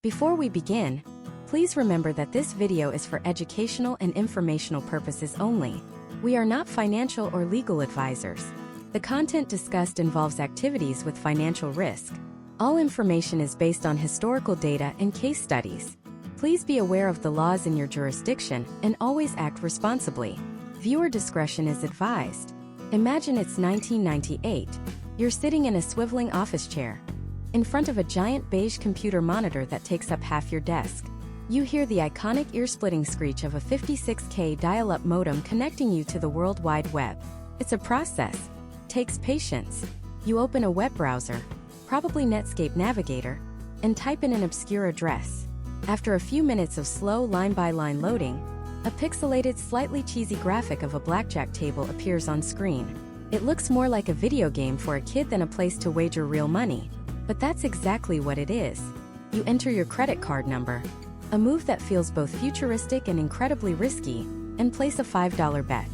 Before we begin, please remember that this video is for educational and informational purposes only. We are not financial or legal advisors. The content discussed involves activities with financial risk. All information is based on historical data and case studies. Please be aware of the laws in your jurisdiction and always act responsibly. Viewer discretion is advised. Imagine it's 1998. You're sitting in a swiveling office chair, in front of a giant beige computer monitor that takes up half your desk. You hear the iconic ear-splitting screech of a 56K dial-up modem connecting you to the World Wide Web. It's a process. Takes patience. You open a web browser, probably Netscape Navigator, and type in an obscure address. After a few minutes of slow line-by-line loading, a pixelated, slightly cheesy graphic of a blackjack table appears on screen. It looks more like a video game for a kid than a place to wager real money. But that's exactly what it is. You enter your credit card number, a move that feels both futuristic and incredibly risky, and place a $5 bet.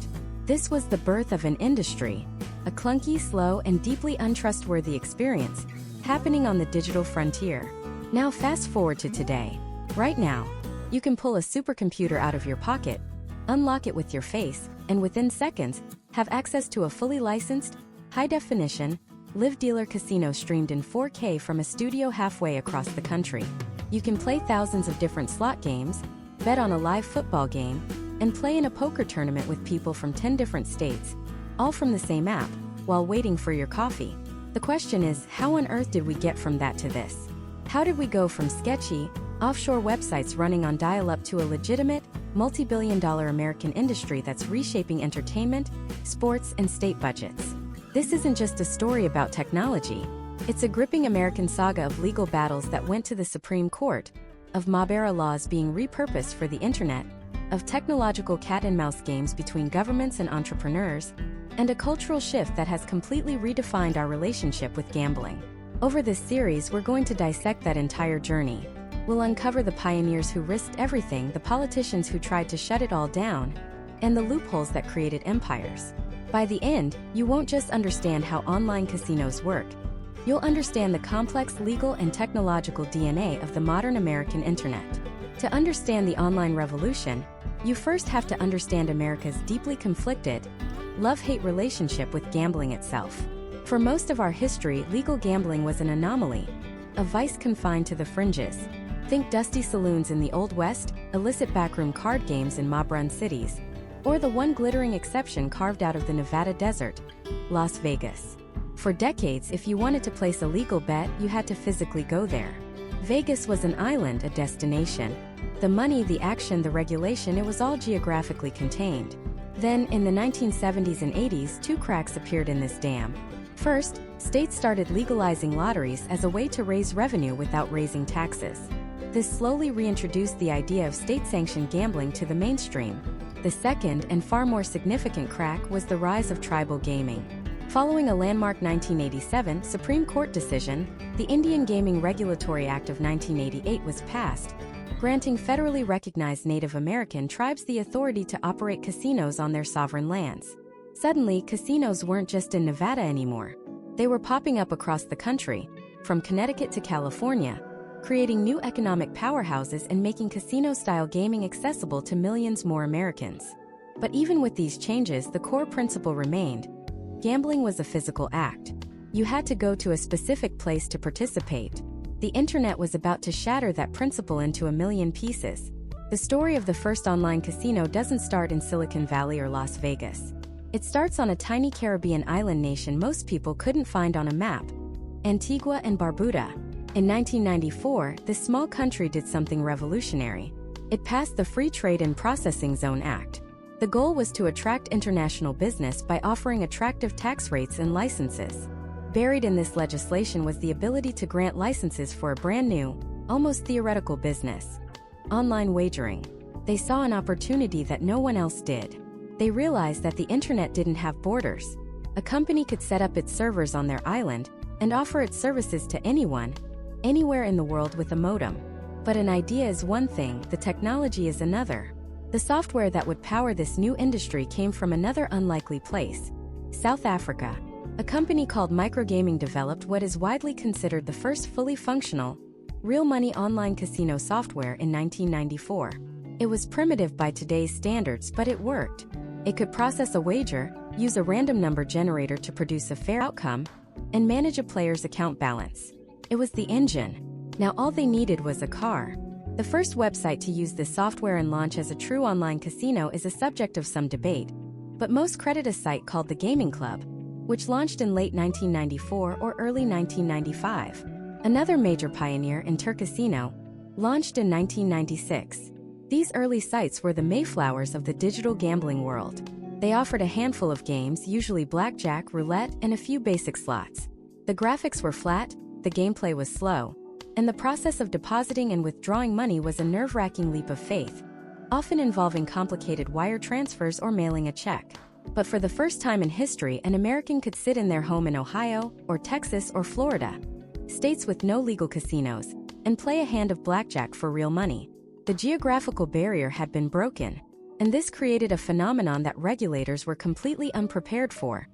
This was the birth of an industry, a clunky, slow, and deeply untrustworthy experience, happening on the digital frontier. Now fast forward to today. Right now, you can pull a supercomputer out of your pocket, unlock it with your face, and within seconds, have access to a fully licensed, high-definition, live dealer casino streamed in 4K from a studio halfway across the country. You can play thousands of different slot games, bet on a live football game, and play in a poker tournament with people from 10 different states, all from the same app, while waiting for your coffee. The question is, how on earth did we get from that to this? How did we go from sketchy, offshore websites running on dial-up to a legitimate, multi-billion-dollar American industry that's reshaping entertainment, sports, and state budgets? This isn't just a story about technology. It's a gripping American saga of legal battles that went to the Supreme Court, of mob-era laws being repurposed for the internet, of technological cat-and-mouse games between governments and entrepreneurs, and a cultural shift that has completely redefined our relationship with gambling. Over this series, we're going to dissect that entire journey. We'll uncover the pioneers who risked everything, the politicians who tried to shut it all down, and the loopholes that created empires. By the end, you won't just understand how online casinos work. You'll understand the complex legal and technological DNA of the modern American internet. To understand the online revolution, you first have to understand America's deeply conflicted, love-hate relationship with gambling itself. For most of our history, legal gambling was an anomaly, a vice confined to the fringes. Think dusty saloons in the Old West, illicit backroom card games in mob-run cities, or the one glittering exception carved out of the Nevada desert, Las Vegas. For decades, if you wanted to place a legal bet, you had to physically go there. Vegas was an island, a destination. The money, the action, the regulation, it was all geographically contained. Then, in the 1970s and 80s, two cracks appeared in this dam. First, states started legalizing lotteries as a way to raise revenue without raising taxes. This slowly reintroduced the idea of state-sanctioned gambling to the mainstream. The second, and far more significant crack, was the rise of tribal gaming. Following a landmark 1987 Supreme Court decision, the Indian Gaming Regulatory Act of 1988 was passed, granting federally recognized Native American tribes the authority to operate casinos on their sovereign lands. Suddenly, casinos weren't just in Nevada anymore. They were popping up across the country, from Connecticut to California, creating new economic powerhouses and making casino-style gaming accessible to millions more Americans. But even with these changes, the core principle remained. Gambling was a physical act. You had to go to a specific place to participate. The internet was about to shatter that principle into a million pieces. The story of the first online casino doesn't start in Silicon Valley or Las Vegas. It starts on a tiny Caribbean island nation most people couldn't find on a map, Antigua and Barbuda. In 1994, this small country did something revolutionary. It passed the Free Trade and Processing Zone Act. The goal was to attract international business by offering attractive tax rates and licenses. Buried in this legislation was the ability to grant licenses for a brand new, almost theoretical business: online wagering. They saw an opportunity that no one else did. They realized that the internet didn't have borders. A company could set up its servers on their island and offer its services to anyone, anywhere in the world with a modem. But an idea is one thing, the technology is another. The software that would power this new industry came from another unlikely place: South Africa. A company called Microgaming developed what is widely considered the first fully functional, real money online casino software in 1994. It was primitive by today's standards, but it worked. It could process a wager, use a random number generator to produce a fair outcome, and manage a player's account balance. It was the engine. Now all they needed was a car. The first website to use this software and launch as a true online casino is a subject of some debate, but most credit a site called the Gaming Club, which launched in late 1994 or early 1995. Another major pioneer, Intercasino, launched in 1996. These early sites were the Mayflowers of the digital gambling world. They offered a handful of games, usually blackjack, roulette, and a few basic slots. The graphics were flat, the gameplay was slow, and the process of depositing and withdrawing money was a nerve-wracking leap of faith, often involving complicated wire transfers or mailing a check. But for the first time in history, an American could sit in their home in Ohio, or Texas, or Florida, states with no legal casinos, and play a hand of blackjack for real money. The geographical barrier had been broken, and this created a phenomenon that regulators were completely unprepared for: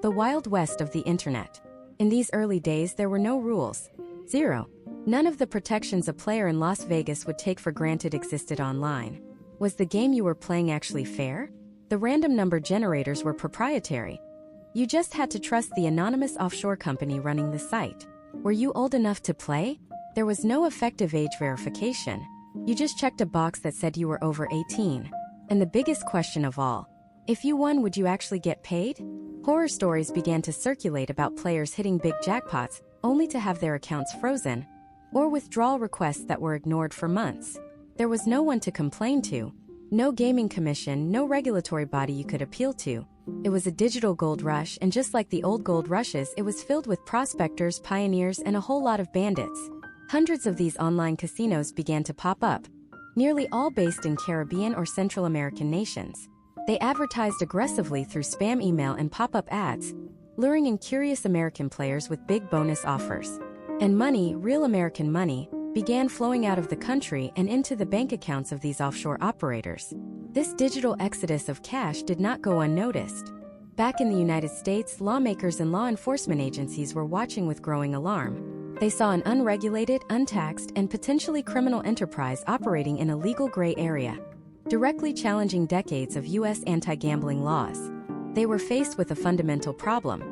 the Wild West of the Internet. In these early days, there were no rules. Zero. None of the protections a player in Las Vegas would take for granted existed online. Was the game you were playing actually fair? The random number generators were proprietary. You just had to trust the anonymous offshore company running the site. Were you old enough to play? There was no effective age verification. You just checked a box that said you were over 18. And the biggest question of all: if you won, would you actually get paid? Horror stories began to circulate about players hitting big jackpots only to have their accounts frozen, or withdrawal requests that were ignored for months. There was no one to complain to, no gaming commission, no regulatory body you could appeal to. It was a digital gold rush, and just like the old gold rushes, it was filled with prospectors, pioneers, and a whole lot of bandits. Hundreds of these online casinos began to pop up, nearly all based in Caribbean or Central American nations. They advertised aggressively through spam email and pop-up ads, luring in curious American players with big bonus offers. And money, real American money, began flowing out of the country and into the bank accounts of these offshore operators. This digital exodus of cash did not go unnoticed. Back in the United States, lawmakers and law enforcement agencies were watching with growing alarm. They saw an unregulated, untaxed, and potentially criminal enterprise operating in a legal gray area, directly challenging decades of U.S. anti-gambling laws. They were faced with a fundamental problem.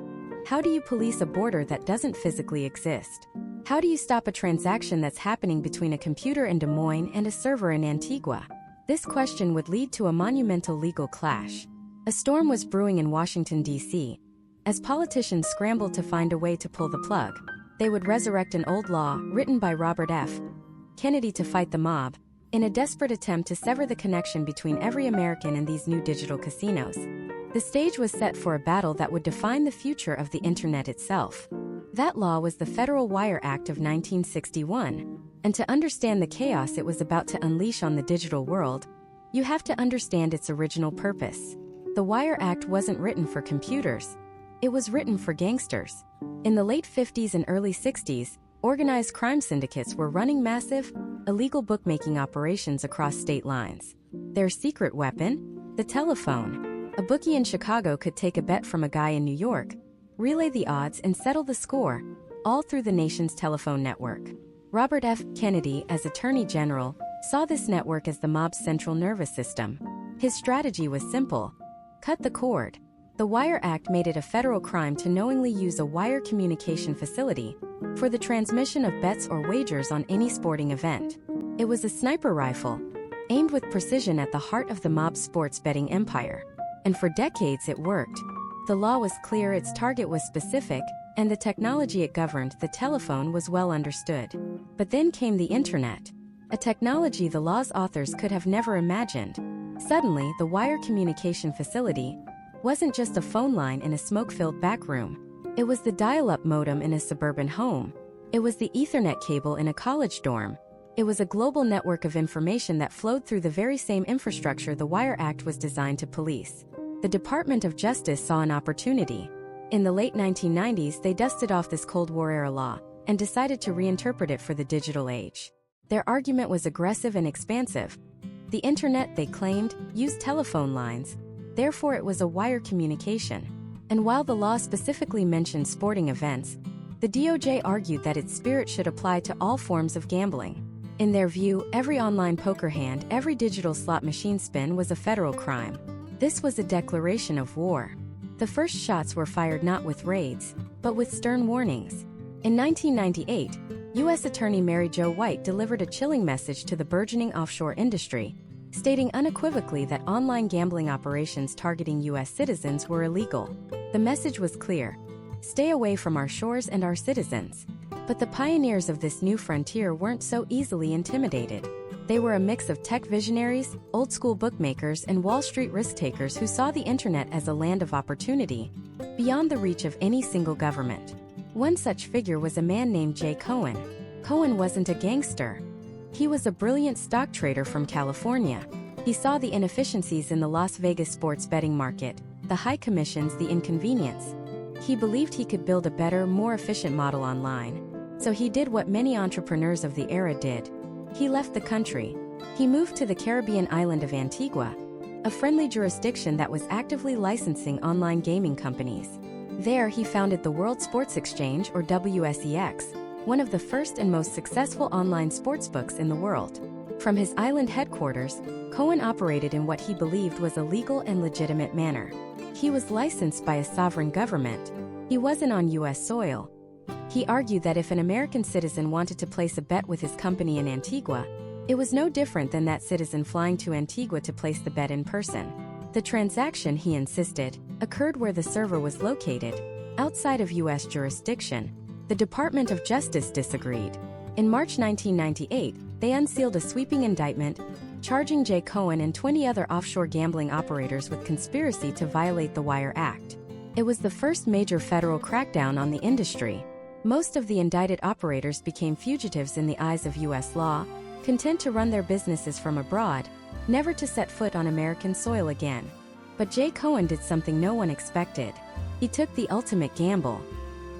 How do you police a border that doesn't physically exist? How do you stop a transaction that's happening between a computer in Des Moines and a server in Antigua? This question would lead to a monumental legal clash. A storm was brewing in Washington, D.C. As politicians scrambled to find a way to pull the plug, they would resurrect an old law written by Robert F. Kennedy to fight the mob, in a desperate attempt to sever the connection between every American and these new digital casinos. The stage was set for a battle that would define the future of the Internet itself. That law was the Federal Wire Act of 1961, and to understand the chaos it was about to unleash on the digital world, you have to understand its original purpose. The Wire Act wasn't written for computers. It was written for gangsters. In the late 50s and early 60s, organized crime syndicates were running massive, illegal bookmaking operations across state lines. Their secret weapon? The telephone. A bookie in Chicago could take a bet from a guy in New York, relay the odds, and settle the score, all through the nation's telephone network. Robert F. Kennedy, as Attorney General, saw this network as the mob's central nervous system. His strategy was simple: cut the cord. The Wire Act made it a federal crime to knowingly use a wire communication facility for the transmission of bets or wagers on any sporting event. It was a sniper rifle, aimed with precision at the heart of the mob's sports betting empire. And for decades it worked. The law was clear, its target was specific, and the technology it governed, the telephone, was well understood. But then came the Internet, a technology the law's authors could have never imagined. Suddenly, the wire communication facility wasn't just a phone line in a smoke-filled back room. It was the dial-up modem in a suburban home. It was the Ethernet cable in a college dorm. It was a global network of information that flowed through the very same infrastructure the Wire Act was designed to police. The Department of Justice saw an opportunity. In the late 1990s, they dusted off this Cold War-era law and decided to reinterpret it for the digital age. Their argument was aggressive and expansive. The Internet, they claimed, used telephone lines. Therefore, it was a wire communication. And while the law specifically mentioned sporting events, The DOJ argued that its spirit should apply to all forms of gambling. In their view, every online poker hand, every digital slot machine spin was a federal crime. This was a declaration of war. The first shots were fired not with raids, but with stern warnings. In 1998, U.S. Attorney Mary Jo White delivered a chilling message to the burgeoning offshore industry, stating unequivocally that online gambling operations targeting U.S. citizens were illegal. The message was clear: stay away from our shores and our citizens. But the pioneers of this new frontier weren't so easily intimidated. They were a mix of tech visionaries, old-school bookmakers, and Wall Street risk-takers who saw the internet as a land of opportunity, beyond the reach of any single government. One such figure was a man named Jay Cohen. Cohen wasn't a gangster. He was a brilliant stock trader from California. He saw the inefficiencies in the Las Vegas sports betting market, the high commissions, the inconvenience. He believed he could build a better, more efficient model online. So he did what many entrepreneurs of the era did. He left the country. He moved to the Caribbean island of Antigua, a friendly jurisdiction that was actively licensing online gaming companies. There he founded the World Sports Exchange, or WSEX, one of the first and most successful online sportsbooks in the world. From his island headquarters, Cohen operated in what he believed was a legal and legitimate manner. He was licensed by a sovereign government. He wasn't on U.S. soil. He argued that if an American citizen wanted to place a bet with his company in Antigua, it was no different than that citizen flying to Antigua to place the bet in person. The transaction, he insisted, occurred where the server was located, outside of U.S. jurisdiction. The Department of Justice disagreed. In March 1998, they unsealed a sweeping indictment, charging Jay Cohen and 20 other offshore gambling operators with conspiracy to violate the Wire Act. It was the first major federal crackdown on the industry. Most of the indicted operators became fugitives in the eyes of U.S. law, content to run their businesses from abroad, never to set foot on American soil again. But Jay Cohen did something no one expected. He took the ultimate gamble.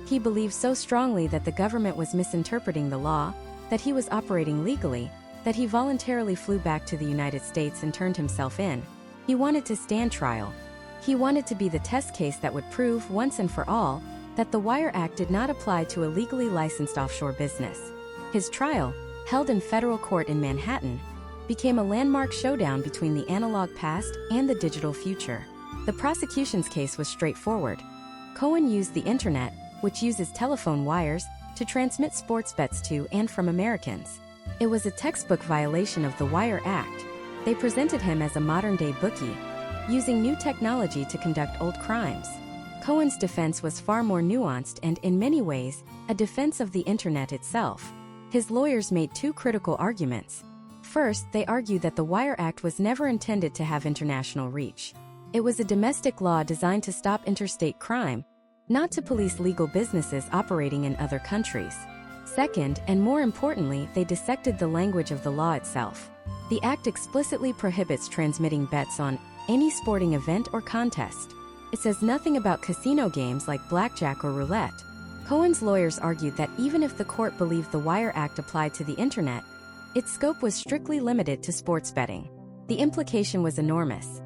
He believed so strongly that the government was misinterpreting the law, that he was operating legally, that he voluntarily flew back to the United States and turned himself in. He wanted to stand trial. He wanted to be the test case that would prove, once and for all, that the Wire Act did not apply to a legally licensed offshore business. His trial, held in federal court in Manhattan, became a landmark showdown between the analog past and the digital future. The prosecution's case was straightforward. Cohen used the internet, which uses telephone wires, to transmit sports bets to and from Americans. It was a textbook violation of the Wire Act. They presented him as a modern-day bookie, using new technology to conduct old crimes. Cohen's defense was far more nuanced and, in many ways, a defense of the internet itself. His lawyers made two critical arguments. First, they argued that the Wire Act was never intended to have international reach. It was a domestic law designed to stop interstate crime, not to police legal businesses operating in other countries. Second, and more importantly, they dissected the language of the law itself. The Act explicitly prohibits transmitting bets on any sporting event or contest. It says nothing about casino games like blackjack or roulette. Cohen's lawyers argued that even if the court believed the Wire Act applied to the internet, its scope was strictly limited to sports betting. The implication was enormous.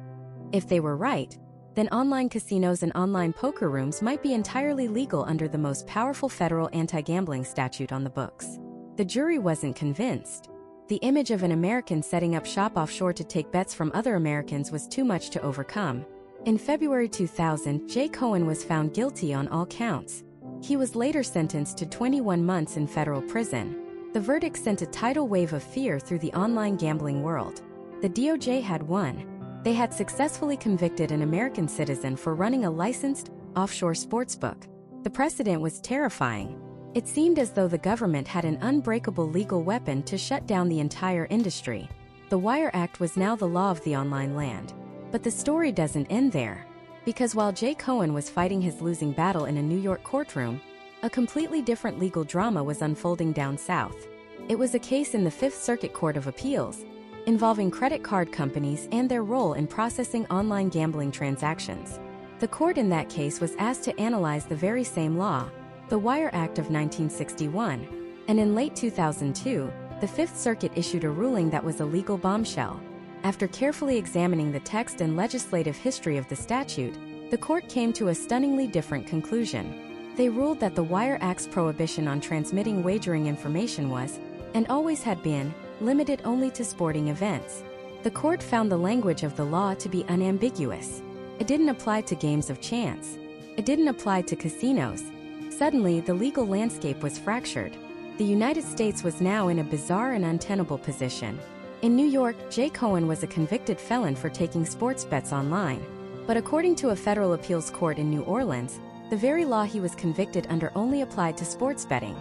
If they were right, then online casinos and online poker rooms might be entirely legal under the most powerful federal anti-gambling statute on the books. The jury wasn't convinced. The image of an American setting up shop offshore to take bets from other Americans was too much to overcome. In February 2000, Jay Cohen was found guilty on all counts. He was later sentenced to 21 months in federal prison. The verdict sent a tidal wave of fear through the online gambling world. The DOJ had won. They had successfully convicted an American citizen for running a licensed, offshore sportsbook. The precedent was terrifying. It seemed as though the government had an unbreakable legal weapon to shut down the entire industry. The Wire Act was now the law of the online land. But the story doesn't end there. Because while Jay Cohen was fighting his losing battle in a New York courtroom, a completely different legal drama was unfolding down south. It was a case in the Fifth Circuit Court of Appeals, involving credit card companies and their role in processing online gambling transactions. The court in that case was asked to analyze the very same law, the Wire Act of 1961, and in late 2002, the Fifth Circuit issued a ruling that was a legal bombshell. After carefully examining the text and legislative history of the statute, the court came to a stunningly different conclusion. They ruled that the Wire Act's prohibition on transmitting wagering information was, and always had been, limited only to sporting events. The court found the language of the law to be unambiguous. It didn't apply to games of chance. It didn't apply to casinos. Suddenly, the legal landscape was fractured. The United States was now in a bizarre and untenable position. In New York, Jay Cohen was a convicted felon for taking sports bets online. But according to a federal appeals court in New Orleans, the very law he was convicted under only applied to sports betting,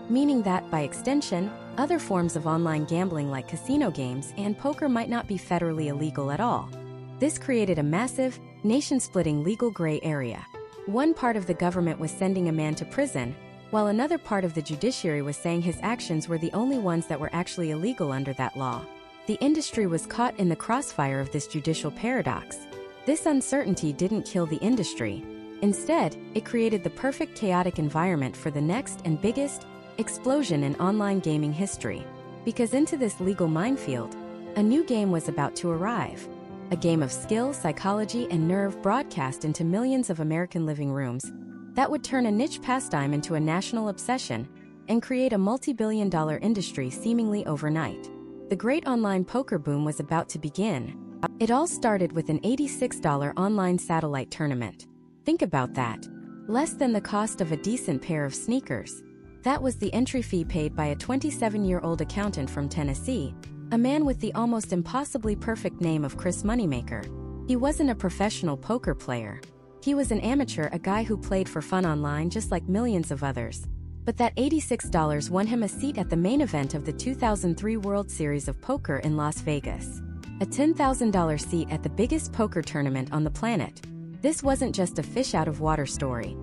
meaning that, by extension, other forms of online gambling like casino games and poker might not be federally illegal at all. This created a massive, nation-splitting legal gray area. One part of the government was sending a man to prison, while another part of the judiciary was saying his actions were the only ones that were actually illegal under that law. The industry was caught in the crossfire of this judicial paradox. This uncertainty didn't kill the industry. Instead, it created the perfect chaotic environment for the next and biggest explosion in online gaming history. Because into this legal minefield, a new game was about to arrive. A game of skill, psychology, and nerve broadcast into millions of American living rooms that would turn a niche pastime into a national obsession and create a multi-billion-dollar industry seemingly overnight. The great online poker boom was about to begin. It all started with an $86 online satellite tournament. Think about that. Less than the cost of a decent pair of sneakers. That was the entry fee paid by a 27-year-old accountant from Tennessee, a man with the almost impossibly perfect name of Chris Moneymaker. He wasn't a professional poker player. He was an amateur, a guy who played for fun online just like millions of others. But that $86 won him a seat at the main event of the 2003 World Series of Poker in Las Vegas. A $10,000 seat at the biggest poker tournament on the planet. This wasn't just a fish-out-of-water story.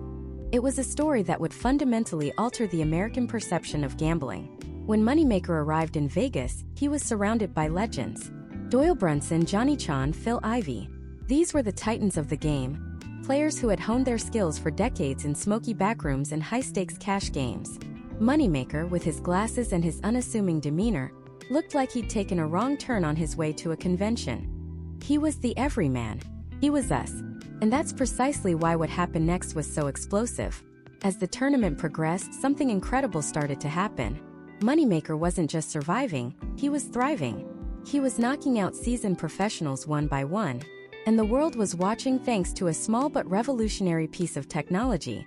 It was a story that would fundamentally alter the American perception of gambling. When Moneymaker arrived in Vegas, he was surrounded by legends. Doyle Brunson, Johnny Chan, Phil Ivey. These were the titans of the game, players who had honed their skills for decades in smoky backrooms and high-stakes cash games. Moneymaker, with his glasses and his unassuming demeanor, looked like he'd taken a wrong turn on his way to a convention. He was the everyman. He was us. And that's precisely why what happened next was so explosive. As the tournament progressed, something incredible started to happen. Moneymaker wasn't just surviving, he was thriving. He was knocking out seasoned professionals one by one, and the world was watching thanks to a small but revolutionary piece of technology: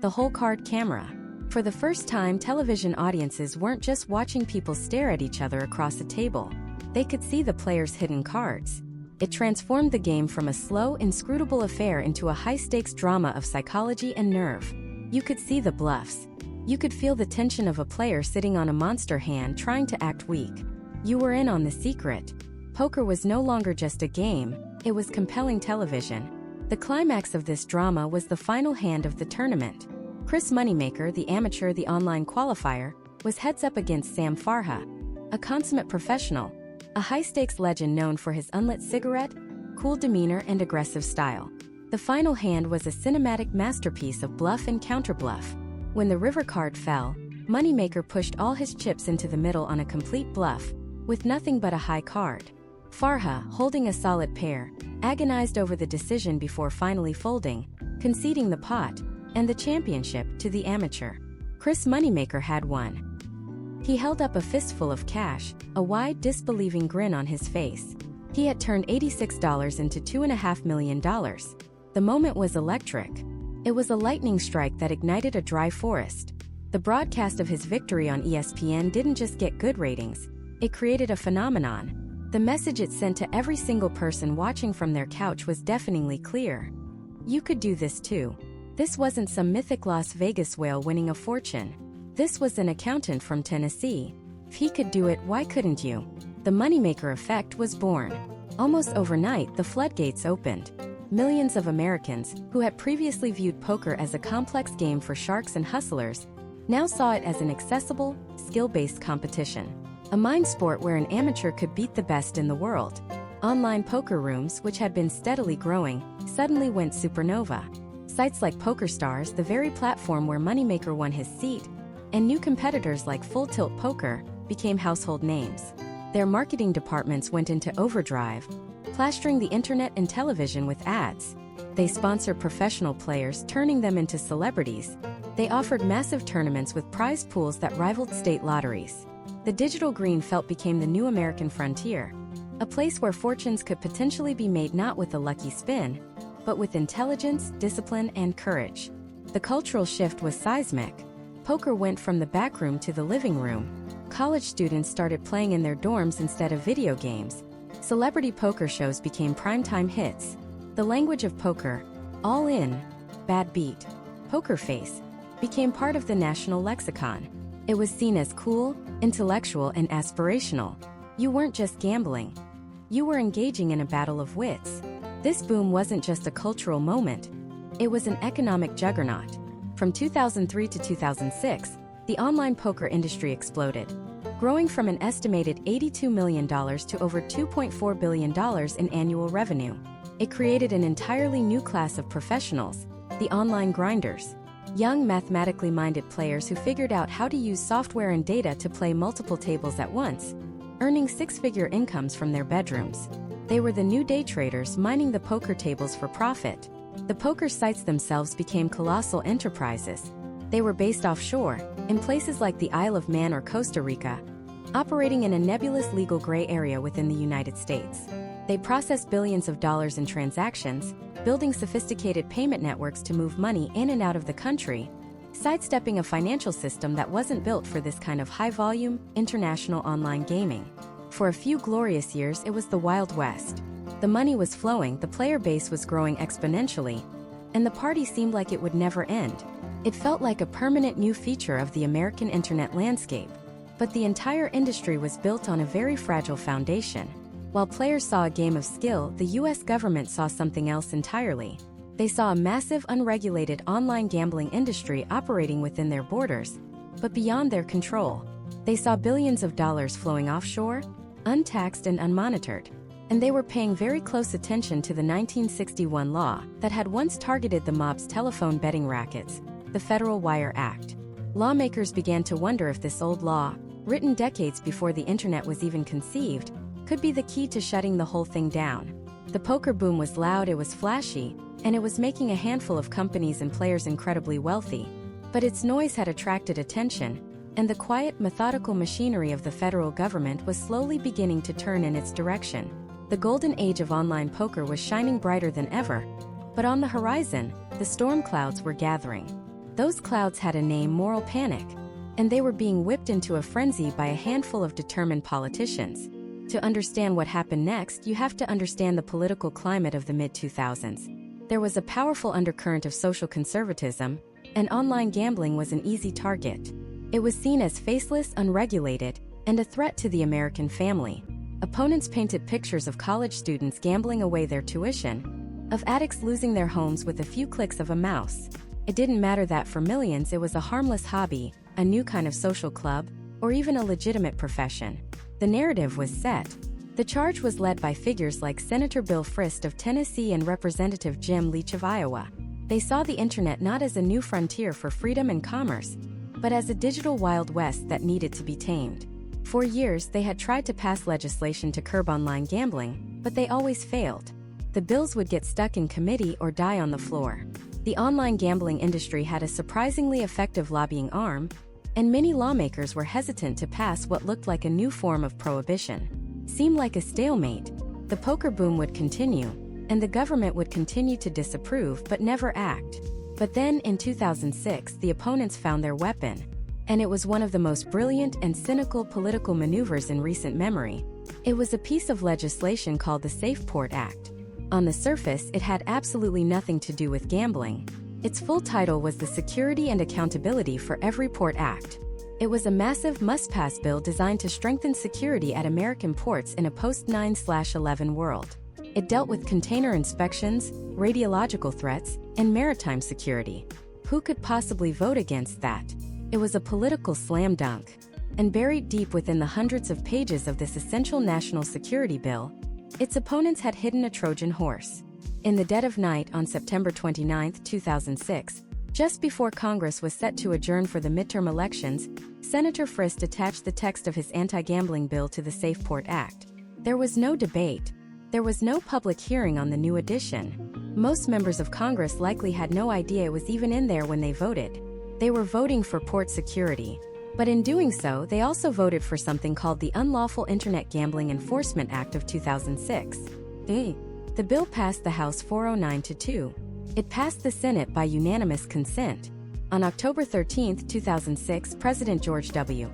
the whole card camera. For the first time, television audiences weren't just watching people stare at each other across a table. They could see the players' hidden cards. It transformed the game from a slow, inscrutable affair into a high-stakes drama of psychology and nerve. You could see the bluffs. You could feel the tension of a player sitting on a monster hand trying to act weak. You were in on the secret. Poker was no longer just a game, it was compelling television. The climax of this drama was the final hand of the tournament. Chris Moneymaker, the amateur, the online qualifier, was heads up against Sam Farha, a consummate professional, a high-stakes legend known for his unlit cigarette, cool demeanor, and aggressive style. The final hand was a cinematic masterpiece of bluff and counterbluff. When the river card fell, Moneymaker pushed all his chips into the middle on a complete bluff, with nothing but a high card. Farha, holding a solid pair, agonized over the decision before finally folding, conceding the pot and the championship to the amateur. Chris Moneymaker had won. He held up a fistful of cash, a wide, disbelieving grin on his face. He had turned $86 into $2.5 million. The moment was electric. It was a lightning strike that ignited a dry forest. The broadcast of his victory on ESPN didn't just get good ratings, it created a phenomenon. The message it sent to every single person watching from their couch was deafeningly clear. You could do this too. This wasn't some mythic Las Vegas whale winning a fortune. This was an accountant from Tennessee. If he could do it, why couldn't you? The Moneymaker effect was born. Almost overnight, the floodgates opened. Millions of Americans, who had previously viewed poker as a complex game for sharks and hustlers, now saw it as an accessible, skill-based competition. A mind sport where an amateur could beat the best in the world. Online poker rooms, which had been steadily growing, suddenly went supernova. Sites like PokerStars, the very platform where Moneymaker won his seat, and new competitors like Full Tilt Poker, became household names. Their marketing departments went into overdrive, plastering the internet and television with ads. They sponsored professional players, turning them into celebrities, They offered massive tournaments with prize pools that rivaled state lotteries. The digital green felt became the new American frontier, a place where fortunes could potentially be made not with a lucky spin, but with intelligence, discipline, and courage. The cultural shift was seismic. Poker went from the backroom to the living room. College students started playing in their dorms instead of video games. Celebrity poker shows became primetime hits. The language of poker, all in, bad beat, poker face, became part of the national lexicon. It was seen as cool, intellectual, and aspirational. You weren't just gambling. You were engaging in a battle of wits. This boom wasn't just a cultural moment. It was an economic juggernaut. From 2003 to 2006, the online poker industry exploded, growing from an estimated $82 million to over $2.4 billion in annual revenue. It created an entirely new class of professionals, the online grinders. Young, mathematically minded players who figured out how to use software and data to play multiple tables at once, earning six-figure incomes from their bedrooms. They were the new day traders mining the poker tables for profit. The poker sites themselves became colossal enterprises. They were based offshore, in places like the Isle of Man or Costa Rica, operating in a nebulous legal gray area within the United States. They processed billions of dollars in transactions, building sophisticated payment networks to move money in and out of the country, sidestepping a financial system that wasn't built for this kind of high-volume, international online gaming. For a few glorious years, it was the Wild West. The money was flowing, the player base was growing exponentially, and the party seemed like it would never end. It felt like a permanent new feature of the American internet landscape. But the entire industry was built on a very fragile foundation. While players saw a game of skill, the US government saw something else entirely. They saw a massive, unregulated online gambling industry operating within their borders, but beyond their control. They saw billions of dollars flowing offshore, untaxed and unmonitored. And they were paying very close attention to the 1961 law that had once targeted the mob's telephone betting rackets, the Federal Wire Act. Lawmakers began to wonder if this old law, written decades before the internet was even conceived, could be the key to shutting the whole thing down. The poker boom was loud, it was flashy, and it was making a handful of companies and players incredibly wealthy. But its noise had attracted attention, and the quiet, methodical machinery of the federal government was slowly beginning to turn in its direction. The golden age of online poker was shining brighter than ever, but on the horizon, the storm clouds were gathering. Those clouds had a name: moral panic, and they were being whipped into a frenzy by a handful of determined politicians. To understand what happened next, you have to understand the political climate of the mid-2000s. There was a powerful undercurrent of social conservatism, and online gambling was an easy target. It was seen as faceless, unregulated, and a threat to the American family. Opponents painted pictures of college students gambling away their tuition, of addicts losing their homes with a few clicks of a mouse. It didn't matter that for millions it was a harmless hobby, a new kind of social club, or even a legitimate profession. The narrative was set. The charge was led by figures like Senator Bill Frist of Tennessee and Representative Jim Leach of Iowa. They saw the internet not as a new frontier for freedom and commerce, but as a digital Wild West that needed to be tamed. For years, they had tried to pass legislation to curb online gambling, but they always failed. The bills would get stuck in committee or die on the floor. The online gambling industry had a surprisingly effective lobbying arm, and many lawmakers were hesitant to pass what looked like a new form of prohibition. Seemed like a stalemate. The poker boom would continue, and the government would continue to disapprove but never act. But then, in 2006, the opponents found their weapon. And it was one of the most brilliant and cynical political maneuvers in recent memory. It was a piece of legislation called the Safe Port Act. On the surface, it had absolutely nothing to do with gambling. Its full title was the Security and Accountability for Every Port Act. It was a massive must-pass bill designed to strengthen security at American ports in a post-9/11 world. It dealt with container inspections, radiological threats, and maritime security. Who could possibly vote against that? It was a political slam dunk. And buried deep within the hundreds of pages of this essential national security bill, its opponents had hidden a Trojan horse. In the dead of night on September 29, 2006, just before Congress was set to adjourn for the midterm elections, Senator Frist attached the text of his anti-gambling bill to the Safe Port Act. There was no debate. There was no public hearing on the new addition. Most members of Congress likely had no idea it was even in there when they voted. They were voting for port security. But in doing so, they also voted for something called the Unlawful Internet Gambling Enforcement Act of 2006. The bill passed the House 409-2. It passed the Senate by unanimous consent. On October 13, 2006, President George W.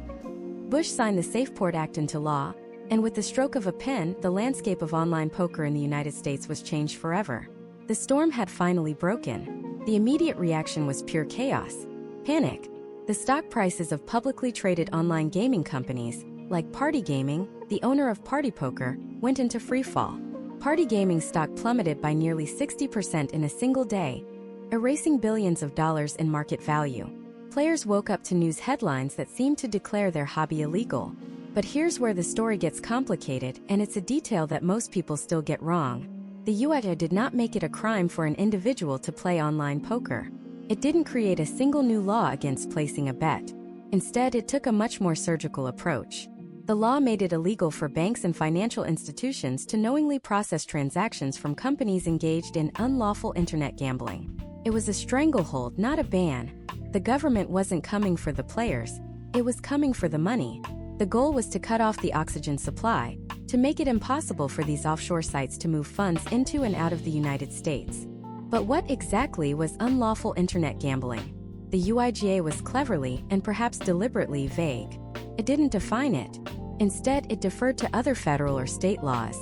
Bush signed the SafePort Act into law, and with the stroke of a pen, the landscape of online poker in the United States was changed forever. The storm had finally broken. The immediate reaction was pure chaos. Panic. The stock prices of publicly traded online gaming companies, like Party Gaming, the owner of Party Poker, went into freefall. Party Gaming stock plummeted by nearly 60% in a single day, erasing billions of dollars in market value. Players woke up to news headlines that seemed to declare their hobby illegal. But here's where the story gets complicated, and it's a detail that most people still get wrong. The U.S. did not make it a crime for an individual to play online poker. It didn't create a single new law against placing a bet. Instead, it took a much more surgical approach. The law made it illegal for banks and financial institutions to knowingly process transactions from companies engaged in unlawful internet gambling. It was a stranglehold, not a ban. The government wasn't coming for the players, it was coming for the money. The goal was to cut off the oxygen supply, to make it impossible for these offshore sites to move funds into and out of the United States. But what exactly was unlawful internet gambling? The UIGA was cleverly and perhaps deliberately vague. It didn't define it. Instead, it deferred to other federal or state laws.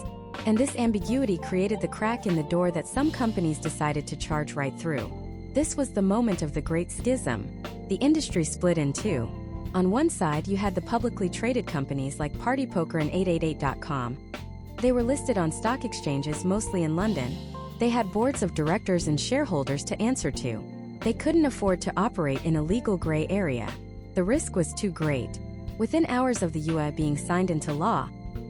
And this ambiguity created the crack in the door that some companies decided to charge right through. This was the moment of the Great Schism. The industry split in two. On one side, you had the publicly traded companies like Party Poker and 888.com. They were listed on stock exchanges, mostly in London. They had boards of directors and shareholders to answer to. They couldn't afford to operate in a legal gray area. The risk was too great. Within hours of the UA being signed into law,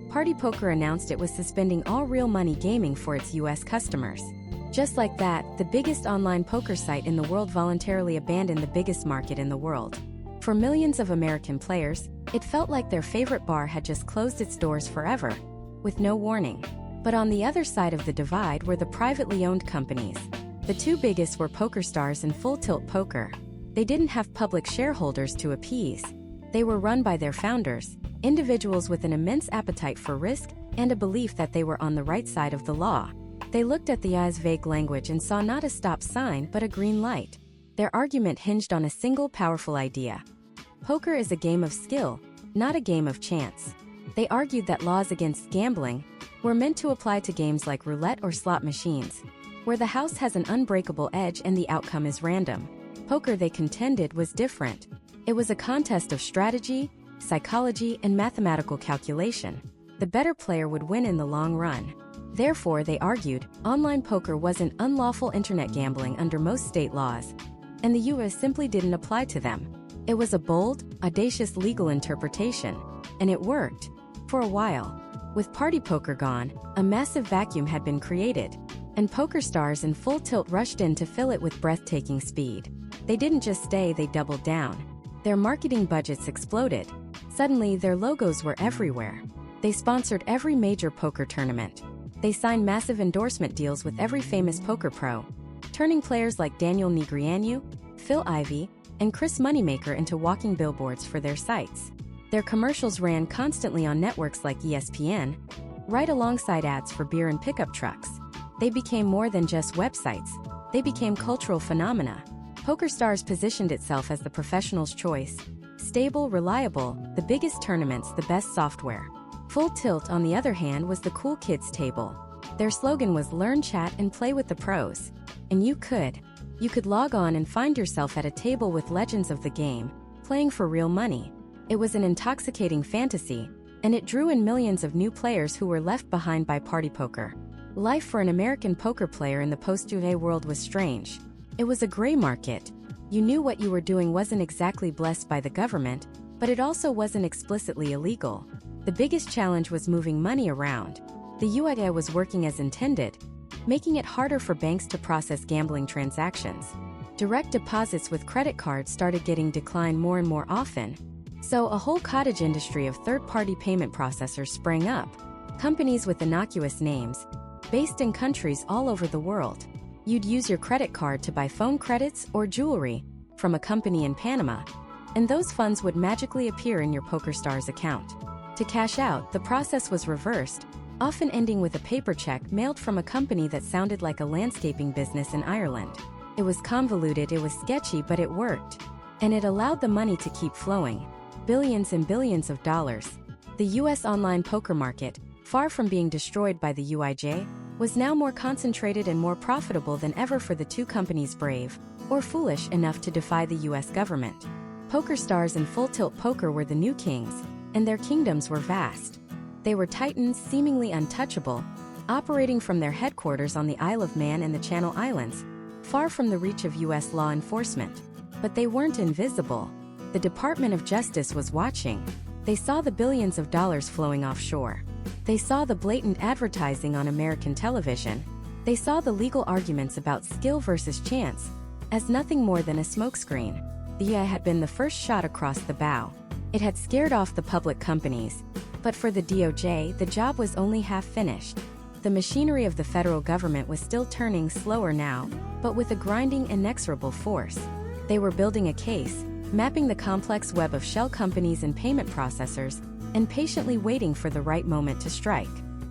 Party Poker announced it was suspending all real money gaming for its US customers. Just like that, the biggest online poker site in the world voluntarily abandoned the biggest market in the world. For millions of American players, it felt like their favorite bar had just closed its doors forever, with no warning. But on the other side of the divide were the privately owned companies. The two biggest were PokerStars and Full Tilt Poker. They didn't have public shareholders to appease. They were run by their founders, individuals with an immense appetite for risk and a belief that they were on the right side of the law. They looked at the IA's vague language and saw not a stop sign but a green light. Their argument hinged on a single powerful idea. Poker is a game of skill, not a game of chance. They argued that laws against gambling were meant to apply to games like roulette or slot machines, where the house has an unbreakable edge and the outcome is random. Poker, they contended, was different. It was a contest of strategy, psychology, and mathematical calculation. The better player would win in the long run. Therefore, they argued, online poker wasn't unlawful internet gambling under most state laws, and the US simply didn't apply to them. It was a bold, audacious legal interpretation, and it worked. For a while. With Party Poker gone, a massive vacuum had been created, and PokerStars and Full Tilt rushed in to fill it with breathtaking speed. They didn't just stay, they doubled down. Their marketing budgets exploded. Suddenly, their logos were everywhere. They sponsored every major poker tournament. They signed massive endorsement deals with every famous poker pro, turning players like Daniel Negreanu, Phil Ivey, and Chris Moneymaker into walking billboards for their sites. Their commercials ran constantly on networks like ESPN, right alongside ads for beer and pickup trucks. They became more than just websites. They became cultural phenomena. PokerStars positioned itself as the professional's choice. Stable, reliable, the biggest tournaments, the best software. Full Tilt, on the other hand, was the cool kids table. Their slogan was learn, chat, and play with the pros. And you could. You could log on and find yourself at a table with legends of the game, playing for real money. It was an intoxicating fantasy, and it drew in millions of new players who were left behind by Party Poker. Life for an American poker player in the post-UA world was strange. It was a gray market. You knew what you were doing wasn't exactly blessed by the government, but it also wasn't explicitly illegal. The biggest challenge was moving money around. The UIA was working as intended, making it harder for banks to process gambling transactions. Direct deposits with credit cards started getting declined more and more often. So a whole cottage industry of third-party payment processors sprang up. Companies with innocuous names, based in countries all over the world. You'd use your credit card to buy phone credits or jewelry. from a company in Panama, and those funds would magically appear in your PokerStars account. To cash out, the process was reversed, often ending with a paper check mailed from a company that sounded like a landscaping business in Ireland. It was convoluted, it was sketchy, but it worked. And it allowed the money to keep flowing. Billions and billions of dollars. The US online poker market, far from being destroyed by the UIJ, was now more concentrated and more profitable than ever for the two companies brave, or foolish enough to defy the US government. PokerStars and Full Tilt Poker were the new kings, and their kingdoms were vast. They were titans seemingly untouchable, operating from their headquarters on the Isle of Man and the Channel Islands, far from the reach of US law enforcement. But they weren't invisible. The Department of Justice was watching. They saw the billions of dollars flowing offshore. They saw the blatant advertising on American television. They saw the legal arguments about skill versus chance as nothing more than a smokescreen. The AI had been the first shot across the bow. It had scared off the public companies. But for the DOJ, the job was only half finished. The machinery of the federal government was still turning slower now, but with a grinding, inexorable force. They were building a case, mapping the complex web of shell companies and payment processors, and patiently waiting for the right moment to strike.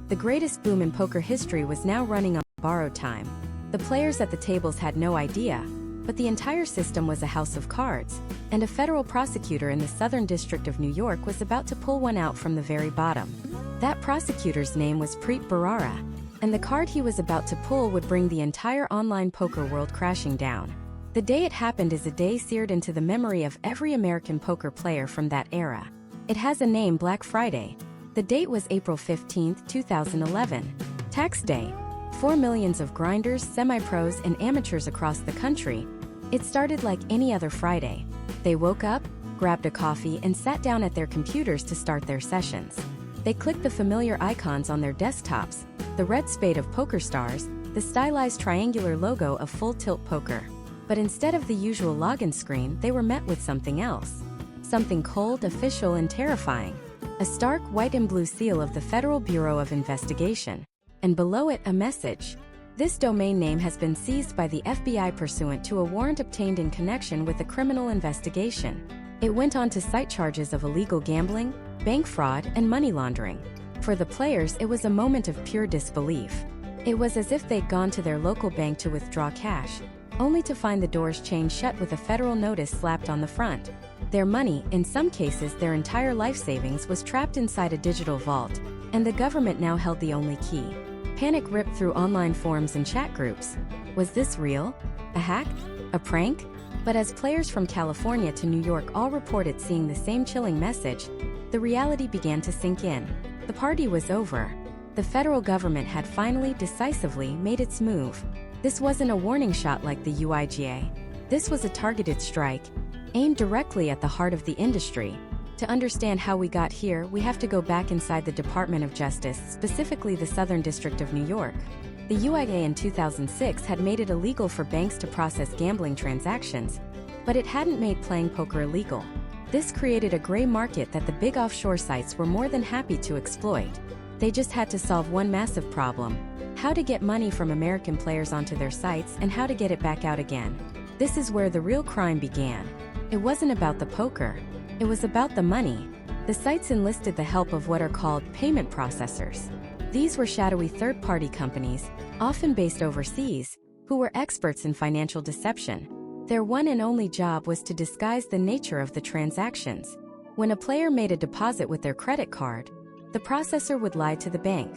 The greatest boom in poker history was now running on borrowed time. The players at the tables had no idea, but the entire system was a house of cards, and a federal prosecutor in the Southern District of New York was about to pull one out from the very bottom. That prosecutor's name was Preet Bharara, and the card he was about to pull would bring the entire online poker world crashing down. The day it happened is a day seared into the memory of every American poker player from that era. It has a name: Black Friday. The date was April 15, 2011. Tax day. For millions of grinders, semi-pros, and amateurs across the country, it started like any other Friday. They woke up, grabbed a coffee, and sat down at their computers to start their sessions. They clicked the familiar icons on their desktops, the red spade of PokerStars, the stylized triangular logo of Full Tilt Poker. But instead of the usual login screen, they were met with something else. Something cold, official, and terrifying. A stark white and blue seal of the Federal Bureau of Investigation. And below it, a message. This domain name has been seized by the FBI pursuant to a warrant obtained in connection with a criminal investigation. It went on to cite charges of illegal gambling, bank fraud, and money laundering. For the players, it was a moment of pure disbelief. It was as if they'd gone to their local bank to withdraw cash, only to find the doors chained shut with a federal notice slapped on the front. Their money, in some cases their entire life savings, was trapped inside a digital vault, and the government now held the only key. Panic ripped through online forums and chat groups. Was this real? A hack? A prank? But as players from California to New York all reported seeing the same chilling message, the reality began to sink in. The party was over. The federal government had finally, decisively, made its move. This wasn't a warning shot like the UIGA. This was a targeted strike, aimed directly at the heart of the industry. To understand how we got here, we have to go back inside the Department of Justice, specifically the Southern District of New York. The UIGA in 2006 had made it illegal for banks to process gambling transactions, but it hadn't made playing poker illegal. This created a gray market that the big offshore sites were more than happy to exploit. They just had to solve one massive problem: how to get money from American players onto their sites and how to get it back out again. This is where the real crime began. It wasn't about the poker. It was about the money. The sites enlisted the help of what are called payment processors. These were shadowy third-party companies, often based overseas, who were experts in financial deception. Their one and only job was to disguise the nature of the transactions. When a player made a deposit with their credit card, the processor would lie to the bank.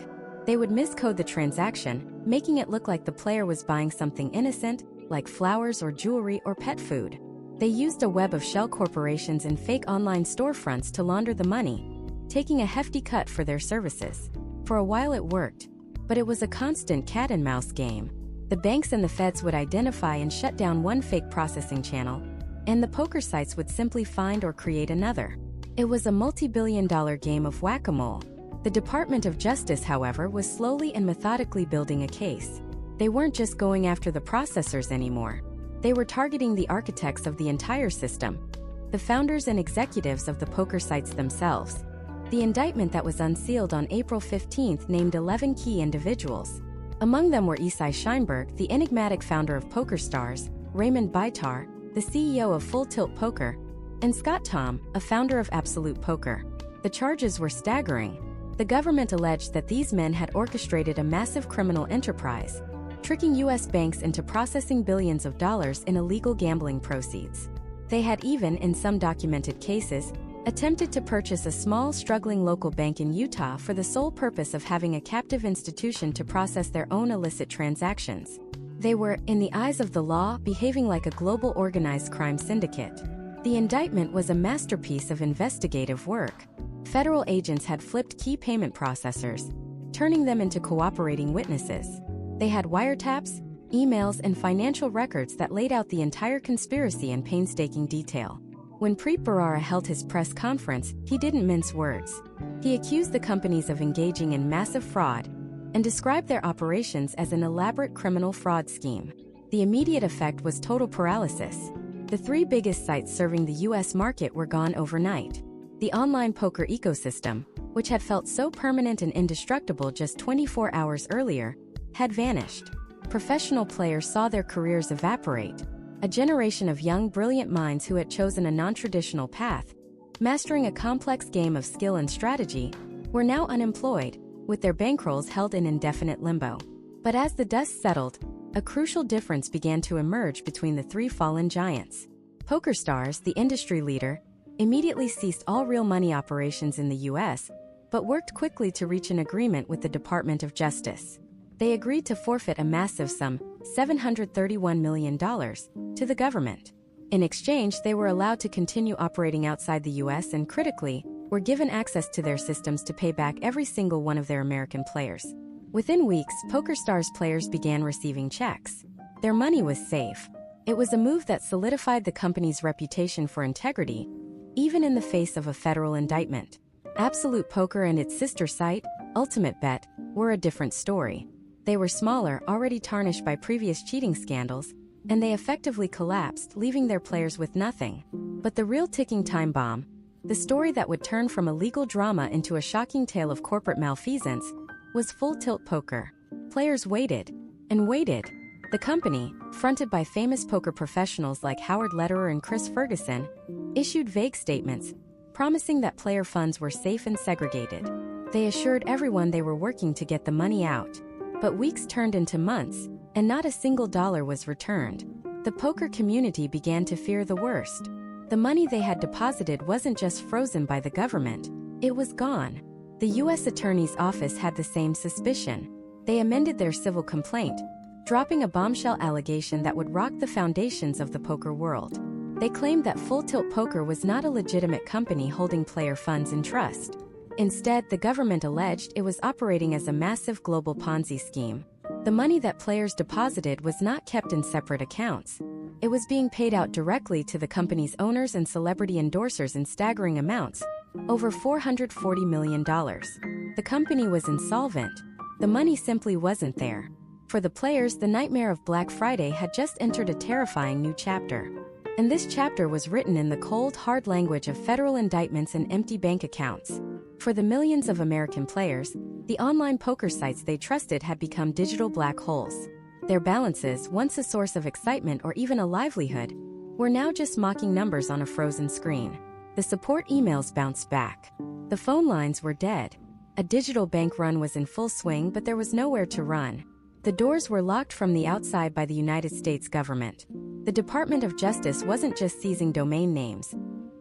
They would miscode the transaction, making it look like the player was buying something innocent, like flowers or jewelry or pet food. They used a web of shell corporations and fake online storefronts to launder the money, taking a hefty cut for their services. For a while it worked, but it was a constant cat-and-mouse game. The banks and the feds would identify and shut down one fake processing channel, and the poker sites would simply find or create another. It was a multi-billion-dollar game of whack-a-mole. The Department of Justice, however, was slowly and methodically building a case. They weren't just going after the processors anymore. They were targeting the architects of the entire system, the founders and executives of the poker sites themselves. The indictment that was unsealed on April 15 named 11 key individuals. Among them were Isai Scheinberg, the enigmatic founder of PokerStars, Raymond Beitar, the CEO of Full Tilt Poker, and Scott Tom, a founder of Absolute Poker. The charges were staggering. The government alleged that these men had orchestrated a massive criminal enterprise, tricking U.S. banks into processing billions of dollars in illegal gambling proceeds. They had even, in some documented cases, attempted to purchase a small, struggling local bank in Utah for the sole purpose of having a captive institution to process their own illicit transactions. They were, in the eyes of the law, behaving like a global organized crime syndicate. The indictment was a masterpiece of investigative work. Federal agents had flipped key payment processors, turning them into cooperating witnesses. They had wiretaps, emails, and financial records that laid out the entire conspiracy in painstaking detail. When Preet Bharara held his press conference, he didn't mince words. He accused the companies of engaging in massive fraud and described their operations as an elaborate criminal fraud scheme. The immediate effect was total paralysis. The three biggest sites serving the U.S. market were gone overnight. The online poker ecosystem, which had felt so permanent and indestructible just 24 hours earlier, had vanished. Professional players saw their careers evaporate. A generation of young, brilliant minds who had chosen a non-traditional path, mastering a complex game of skill and strategy, were now unemployed, with their bankrolls held in indefinite limbo. But as the dust settled, a crucial difference began to emerge between the three fallen giants. PokerStars, the industry leader, immediately ceased all real money operations in the U.S., but worked quickly to reach an agreement with the Department of Justice. They agreed to forfeit a massive sum, $731 million, to the government. In exchange, they were allowed to continue operating outside the U.S. and, critically, were given access to their systems to pay back every single one of their American players. Within weeks, PokerStars players began receiving checks. Their money was safe. It was a move that solidified the company's reputation for integrity, even in the face of a federal indictment. Absolute Poker and its sister site, Ultimate Bet, were a different story. They were smaller, already tarnished by previous cheating scandals, and they effectively collapsed, leaving their players with nothing. But the real ticking time bomb, the story that would turn from a legal drama into a shocking tale of corporate malfeasance, was Full Tilt Poker. Players waited and waited. The company, fronted by famous poker professionals like Howard Lederer and Chris Ferguson, issued vague statements, promising that player funds were safe and segregated. They assured everyone they were working to get the money out. But weeks turned into months, and not a single dollar was returned. The poker community began to fear the worst. The money they had deposited wasn't just frozen by the government, it was gone. The U.S. Attorney's Office had the same suspicion. They amended their civil complaint, dropping a bombshell allegation that would rock the foundations of the poker world. They claimed that Full Tilt Poker was not a legitimate company holding player funds in trust. Instead, the government alleged it was operating as a massive global Ponzi scheme. The money that players deposited was not kept in separate accounts. It was being paid out directly to the company's owners and celebrity endorsers in staggering amounts, over $440 million. The company was insolvent. The money simply wasn't there. For the players, the nightmare of Black Friday had just entered a terrifying new chapter. And this chapter was written in the cold, hard language of federal indictments and empty bank accounts. For the millions of American players, the online poker sites they trusted had become digital black holes. Their balances, once a source of excitement or even a livelihood, were now just mocking numbers on a frozen screen. The support emails bounced back. The phone lines were dead. A digital bank run was in full swing, but there was nowhere to run. The doors were locked from the outside by the United States government. The Department of Justice wasn't just seizing domain names.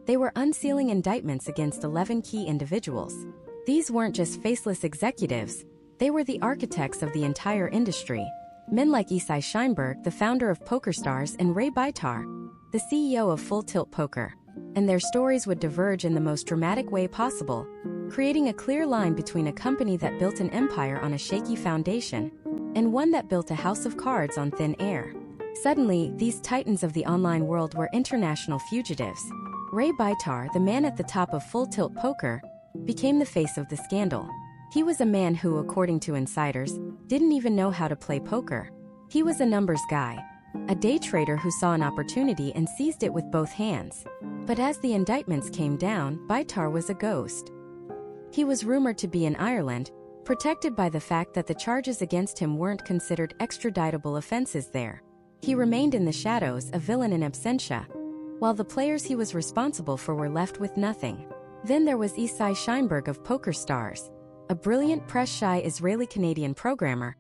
They were unsealing indictments against 11 key individuals. These weren't just faceless executives, they were the architects of the entire industry. Men like Isai Scheinberg, the founder of PokerStars, and Ray Bitar, the CEO of Full Tilt Poker. And their stories would diverge in the most dramatic way possible, creating a clear line between a company that built an empire on a shaky foundation and one that built a house of cards on thin air. Suddenly, these titans of the online world were international fugitives. Ray Bitar, the man at the top of Full Tilt Poker, became the face of the scandal. He was a man who, according to insiders, didn't even know how to play poker. He was a numbers guy, a day trader who saw an opportunity and seized it with both hands. But as the indictments came down, Bitar was a ghost. He was rumored to be in Ireland, protected by the fact that the charges against him weren't considered extraditable offenses there. He remained in the shadows, a villain in absentia, while the players he was responsible for were left with nothing. Then there was Isai Scheinberg of PokerStars, a brilliant, press-shy Israeli-Canadian programmer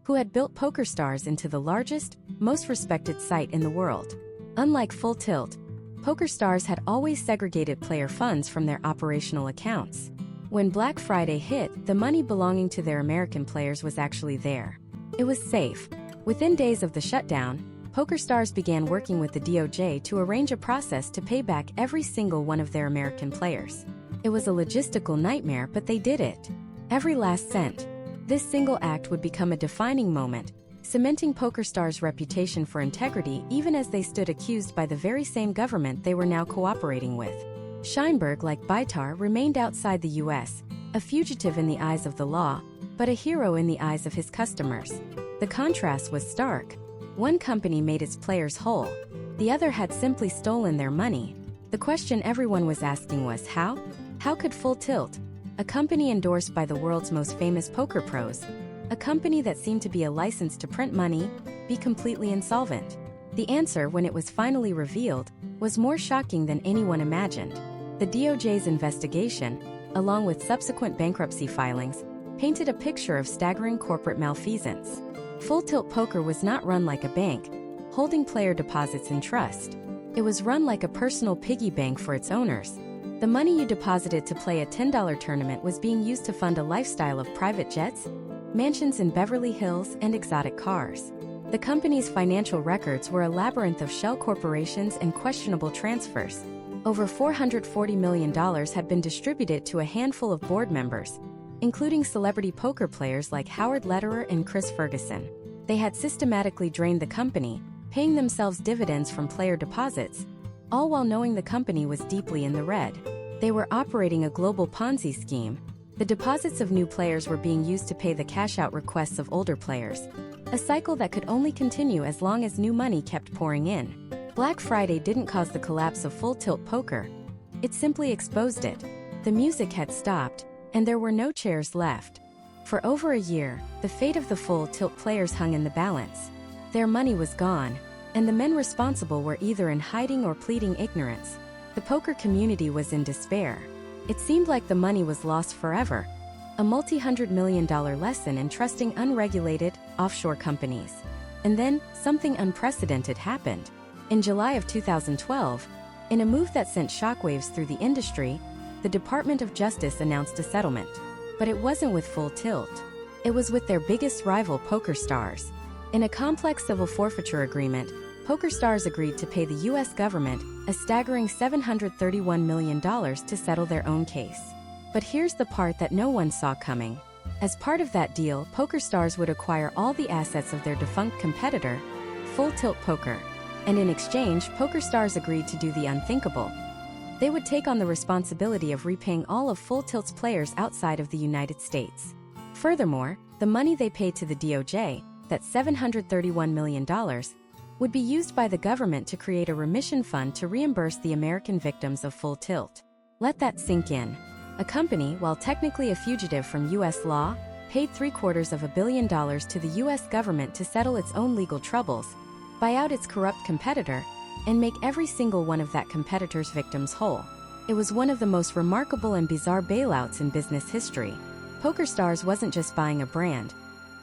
who had built PokerStars into the largest, most respected site in the world. Unlike Full Tilt, PokerStars had always segregated player funds from their operational accounts. When Black Friday hit, the money belonging to their American players was actually there. It was safe. Within days of the shutdown, PokerStars began working with the DOJ to arrange a process to pay back every single one of their American players. It was a logistical nightmare, but they did it. Every last cent. This single act would become a defining moment, cementing PokerStars' reputation for integrity even as they stood accused by the very same government they were now cooperating with. Scheinberg, like Baitar, remained outside the U.S., a fugitive in the eyes of the law, but a hero in the eyes of his customers. The contrast was stark. One company made its players whole. The other had simply stolen their money. The question everyone was asking was how? How could Full Tilt, a company endorsed by the world's most famous poker pros, a company that seemed to be a license to print money, be completely insolvent? The answer, when it was finally revealed, was more shocking than anyone imagined. The DOJ's investigation, along with subsequent bankruptcy filings, painted a picture of staggering corporate malfeasance. Full Tilt Poker was not run like a bank, holding player deposits in trust. It was run like a personal piggy bank for its owners. The money you deposited to play a $10 tournament was being used to fund a lifestyle of private jets, mansions in Beverly Hills, and exotic cars. The company's financial records were a labyrinth of shell corporations and questionable transfers. Over $440 million had been distributed to a handful of board members, including celebrity poker players like Howard Lederer and Chris Ferguson. They had systematically drained the company, paying themselves dividends from player deposits, all while knowing the company was deeply in the red. They were operating a global Ponzi scheme. The deposits of new players were being used to pay the cash-out requests of older players, a cycle that could only continue as long as new money kept pouring in. Black Friday didn't cause the collapse of Full Tilt Poker. It simply exposed it. The music had stopped, and there were no chairs left. For over a year, the fate of the Full Tilt players hung in the balance. Their money was gone, and the men responsible were either in hiding or pleading ignorance. The poker community was in despair. It seemed like the money was lost forever, a multi-hundred-million-dollar lesson in trusting unregulated, offshore companies. And then, something unprecedented happened. In July of 2012, in a move that sent shockwaves through the industry, the Department of Justice announced a settlement. But it wasn't with Full Tilt. It was with their biggest rival, PokerStars. In a complex civil forfeiture agreement, PokerStars agreed to pay the U.S. government a staggering $731 million to settle their own case. But here's the part that no one saw coming. As part of that deal, PokerStars would acquire all the assets of their defunct competitor, Full Tilt Poker. And in exchange, PokerStars agreed to do the unthinkable. They would take on the responsibility of repaying all of Full Tilt's players outside of the United States. Furthermore, the money they paid to the DOJ, that $731 million, would be used by the government to create a remission fund to reimburse the American victims of Full Tilt. Let that sink in. A company, while technically a fugitive from U.S. law, paid $750 million to the U.S. government to settle its own legal troubles, buy out its corrupt competitor, and make every single one of that competitor's victims whole. It was one of the most remarkable and bizarre bailouts in business history. PokerStars wasn't just buying a brand.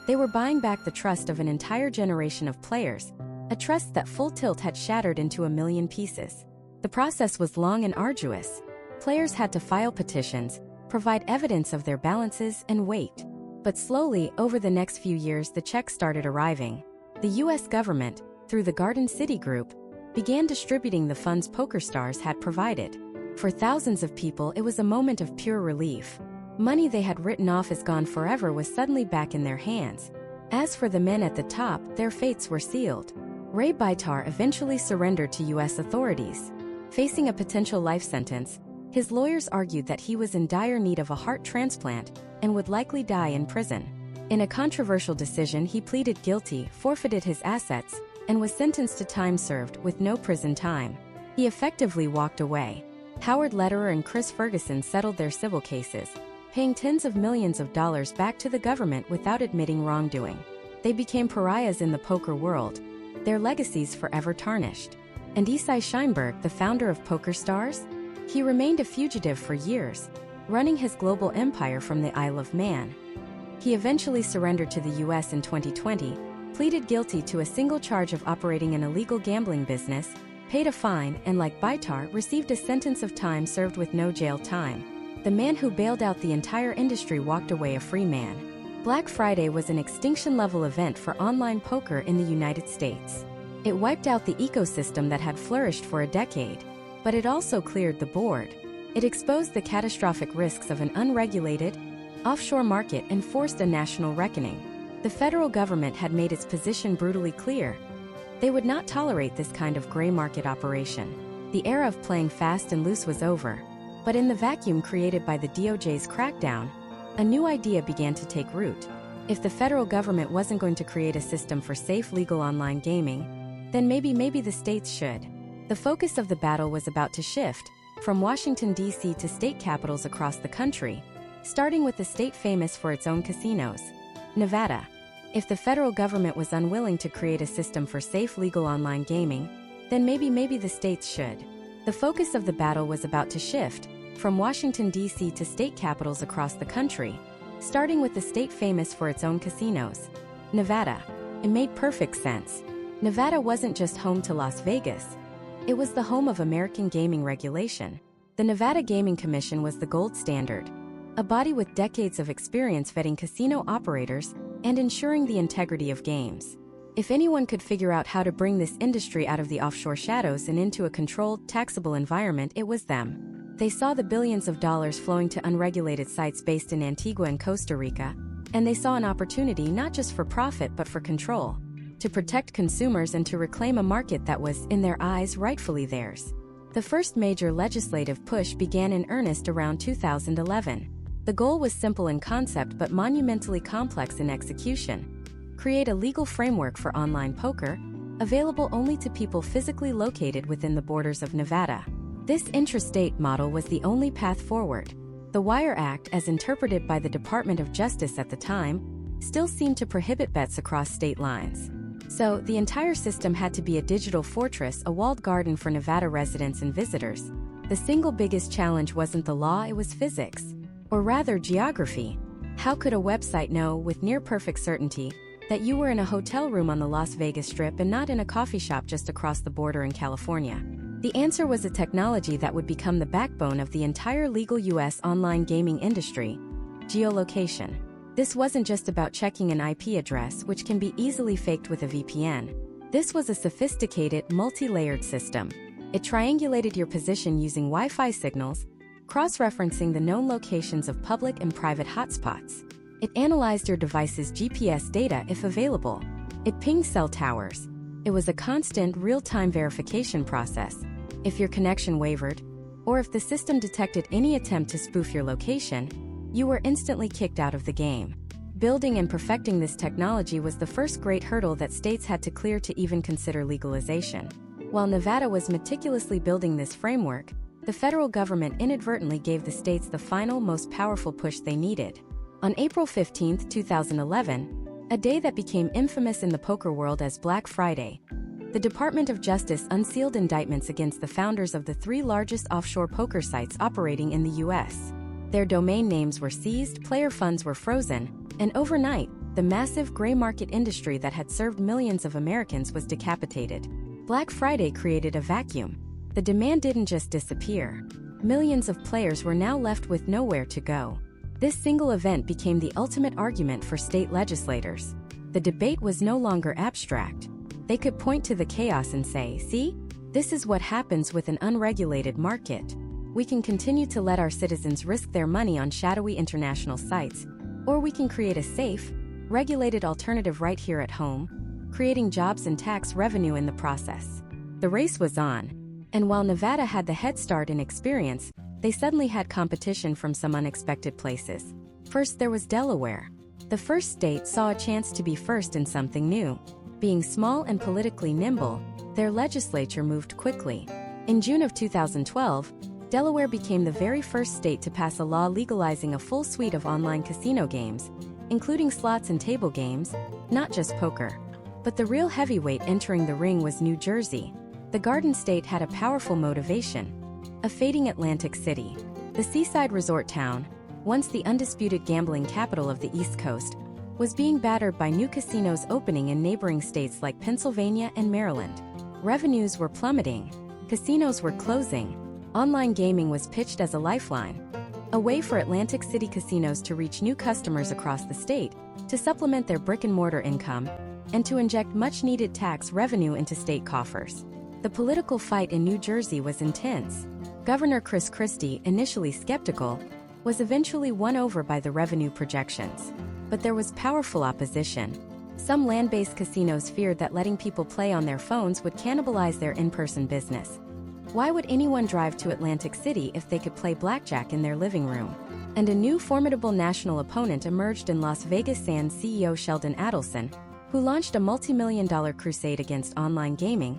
They were buying back the trust of an entire generation of players, a trust that Full Tilt had shattered into a million pieces. The process was long and arduous. Players had to file petitions, provide evidence of their balances, and wait. But slowly, over the next few years, the checks started arriving. The U.S. government, through the Garden City Group, began distributing the funds PokerStars had provided. For thousands of people, it was a moment of pure relief. Money they had written off as gone forever was suddenly back in their hands. As for the men at the top, their fates were sealed. Ray Baitar eventually surrendered to U.S. authorities. Facing a potential life sentence, his lawyers argued that he was in dire need of a heart transplant and would likely die in prison. In a controversial decision, he pleaded guilty, forfeited his assets, and was sentenced to time served with no prison time. He effectively walked away. Howard Lederer and Chris Ferguson settled their civil cases, paying tens of millions of dollars back to the government without admitting wrongdoing. They became pariahs in the poker world, their legacies forever tarnished. And Isai Scheinberg, the founder of PokerStars? He remained a fugitive for years, running his global empire from the Isle of Man. He eventually surrendered to the US in 2020, pleaded guilty to a single charge of operating an illegal gambling business, paid a fine, and like Baitar, received a sentence of time served with no jail time. The man who bailed out the entire industry walked away a free man. Black Friday was an extinction-level event for online poker in the United States. It wiped out the ecosystem that had flourished for a decade, but it also cleared the board. It exposed the catastrophic risks of an unregulated, offshore market and forced a national reckoning. The federal government had made its position brutally clear. They would not tolerate this kind of gray market operation. The era of playing fast and loose was over. But in the vacuum created by the DOJ's crackdown, a new idea began to take root. If the federal government wasn't going to create a system for safe, legal online gaming, then maybe the states should. The focus of the battle was about to shift from Washington, D.C. to state capitals across the country, starting with the state famous for its own casinos, Nevada. If the federal government was unwilling to create a system for safe, legal online gaming, then maybe the states should. The focus of the battle was about to shift from Washington, D.C. to state capitals across the country, starting with the state famous for its own casinos, Nevada. It made perfect sense. Nevada wasn't just home to Las Vegas. It was the home of American gaming regulation. The Nevada Gaming Commission was the gold standard, a body with decades of experience vetting casino operators and ensuring the integrity of games. If anyone could figure out how to bring this industry out of the offshore shadows and into a controlled, taxable environment, it was them. They saw the billions of dollars flowing to unregulated sites based in Antigua and Costa Rica, and they saw an opportunity not just for profit but for control, to protect consumers and to reclaim a market that was, in their eyes, rightfully theirs. The first major legislative push began in earnest around 2011. The goal was simple in concept but monumentally complex in execution. Create a legal framework for online poker, available only to people physically located within the borders of Nevada. This intrastate model was the only path forward. The Wire Act, as interpreted by the Department of Justice at the time, still seemed to prohibit bets across state lines. So, the entire system had to be a digital fortress, a walled garden for Nevada residents and visitors. The single biggest challenge wasn't the law, it was physics. Or rather, geography. How could a website know, with near-perfect certainty, that you were in a hotel room on the Las Vegas Strip and not in a coffee shop just across the border in California? The answer was a technology that would become the backbone of the entire legal U.S. online gaming industry: geolocation. This wasn't just about checking an IP address, which can be easily faked with a VPN. This was a sophisticated, multi-layered system. It triangulated your position using Wi-Fi signals, cross-referencing the known locations of public and private hotspots. It analyzed your device's GPS data if available. It pinged cell towers. It was a constant, real-time verification process. If your connection wavered, or if the system detected any attempt to spoof your location, you were instantly kicked out of the game. Building and perfecting this technology was the first great hurdle that states had to clear to even consider legalization. While Nevada was meticulously building this framework, the federal government inadvertently gave the states the final, most powerful push they needed. On April 15, 2011, a day that became infamous in the poker world as Black Friday, the Department of Justice unsealed indictments against the founders of the 3 largest offshore poker sites operating in the U.S. Their domain names were seized, player funds were frozen, and overnight, the massive gray market industry that had served millions of Americans was decapitated. Black Friday created a vacuum. The demand didn't just disappear. Millions of players were now left with nowhere to go. This single event became the ultimate argument for state legislators. The debate was no longer abstract. They could point to the chaos and say, "See? This is what happens with an unregulated market. We can continue to let our citizens risk their money on shadowy international sites, or we can create a safe, regulated alternative right here at home, creating jobs and tax revenue in the process." The race was on. And while Nevada had the head start in experience, they suddenly had competition from some unexpected places. First, there was Delaware. The first state saw a chance to be first in something new. Being small and politically nimble, their legislature moved quickly. In June of 2012, Delaware became the very first state to pass a law legalizing a full suite of online casino games, including slots and table games, not just poker. But the real heavyweight entering the ring was New Jersey. The Garden State had a powerful motivation: a fading Atlantic City. The seaside resort town, once the undisputed gambling capital of the East Coast, was being battered by new casinos opening in neighboring states like Pennsylvania and Maryland. Revenues were plummeting, casinos were closing, online gaming was pitched as a lifeline, a way for Atlantic City casinos to reach new customers across the state, to supplement their brick-and-mortar income, and to inject much-needed tax revenue into state coffers. The political fight in New Jersey was intense. Governor Chris Christie, initially skeptical, was eventually won over by the revenue projections. But there was powerful opposition. Some land-based casinos feared that letting people play on their phones would cannibalize their in-person business. Why would anyone drive to Atlantic City if they could play blackjack in their living room? And a new formidable national opponent emerged in Las Vegas Sands CEO Sheldon Adelson, who launched a multi-million-dollar crusade against online gaming,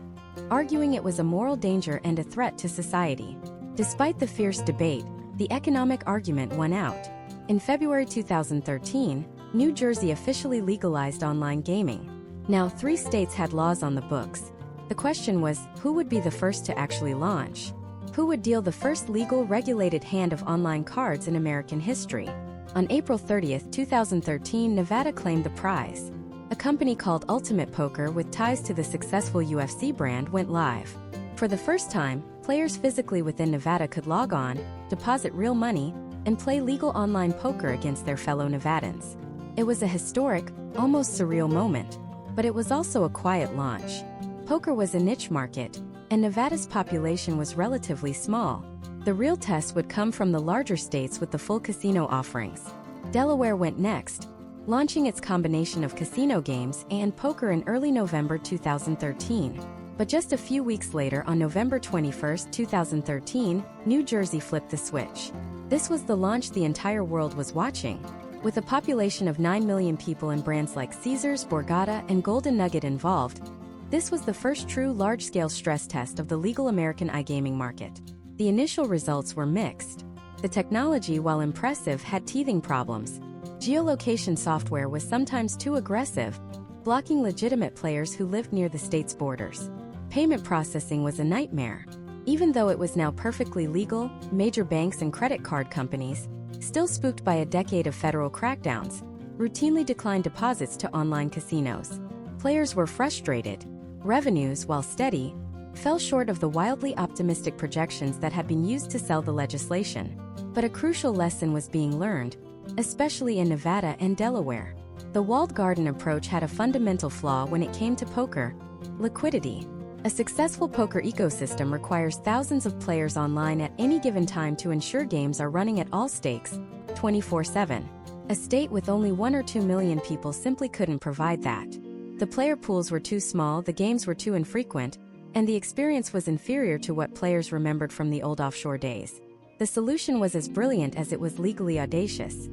arguing it was a moral danger and a threat to society. Despite the fierce debate, the economic argument won out. In February 2013, New Jersey officially legalized online gaming. Now 3 states had laws on the books. The question was, who would be the first to actually launch? Who would deal the first legal regulated hand of online cards in American history? On April 30, 2013, Nevada claimed the prize. A company called Ultimate Poker with ties to the successful UFC brand went live. For the first time, players physically within Nevada could log on, deposit real money, and play legal online poker against their fellow Nevadans. It was a historic, almost surreal moment, but it was also a quiet launch. Poker was a niche market, and Nevada's population was relatively small. The real test would come from the larger states with the full casino offerings. Delaware went next, launching its combination of casino games and poker in early November 2013. But just a few weeks later, on November 21, 2013, New Jersey flipped the switch. This was the launch the entire world was watching. With a population of 9 million people and brands like Caesars, Borgata, and Golden Nugget involved, this was the first true large-scale stress test of the legal American iGaming market. The initial results were mixed. The technology, while impressive, had teething problems. Geolocation software was sometimes too aggressive, blocking legitimate players who lived near the state's borders. Payment processing was a nightmare. Even though it was now perfectly legal, major banks and credit card companies, still spooked by a decade of federal crackdowns, routinely declined deposits to online casinos. Players were frustrated. Revenues, while steady, fell short of the wildly optimistic projections that had been used to sell the legislation. But a crucial lesson was being learned, especially in Nevada and Delaware. The walled garden approach had a fundamental flaw when it came to poker: liquidity. A successful poker ecosystem requires thousands of players online at any given time to ensure games are running at all stakes, 24/7. A state with only 1 or 2 million people simply couldn't provide that. The player pools were too small, the games were too infrequent, and the experience was inferior to what players remembered from the old offshore days. The solution was as brilliant as it was legally audacious.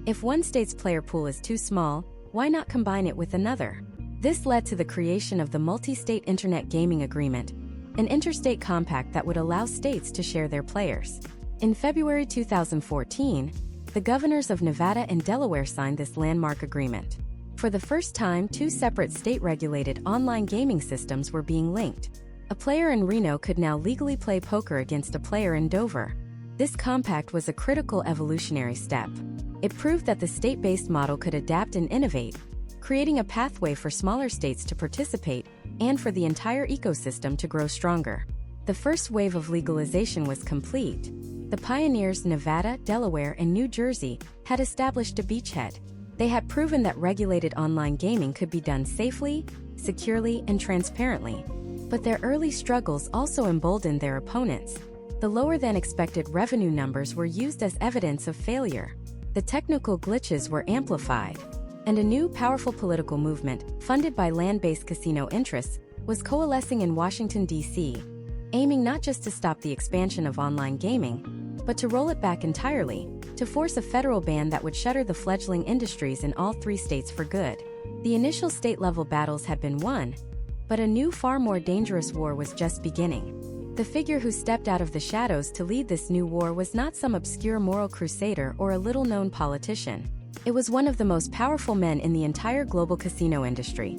If one state's player pool is too small, why not combine it with another? This led to the creation of the Multi-State Internet Gaming Agreement, an interstate compact that would allow states to share their players. In February 2014, the governors of Nevada and Delaware signed this landmark agreement. For the first time, 2 separate state-regulated online gaming systems were being linked. A player in Reno could now legally play poker against a player in Dover. This compact was a critical evolutionary step. It proved that the state-based model could adapt and innovate, creating a pathway for smaller states to participate and for the entire ecosystem to grow stronger. The first wave of legalization was complete. The pioneers, Nevada, Delaware, and New Jersey, had established a beachhead. They had proven that regulated online gaming could be done safely, securely, and transparently. But their early struggles also emboldened their opponents. The lower-than-expected revenue numbers were used as evidence of failure. The technical glitches were amplified. And a new, powerful political movement, funded by land-based casino interests, was coalescing in Washington, D.C., aiming not just to stop the expansion of online gaming, but to roll it back entirely, to force a federal ban that would shutter the fledgling industries in all 3 states for good. The initial state-level battles had been won, but a new, far more dangerous war was just beginning. The figure who stepped out of the shadows to lead this new war was not some obscure moral crusader or a little-known politician. It was one of the most powerful men in the entire global casino industry.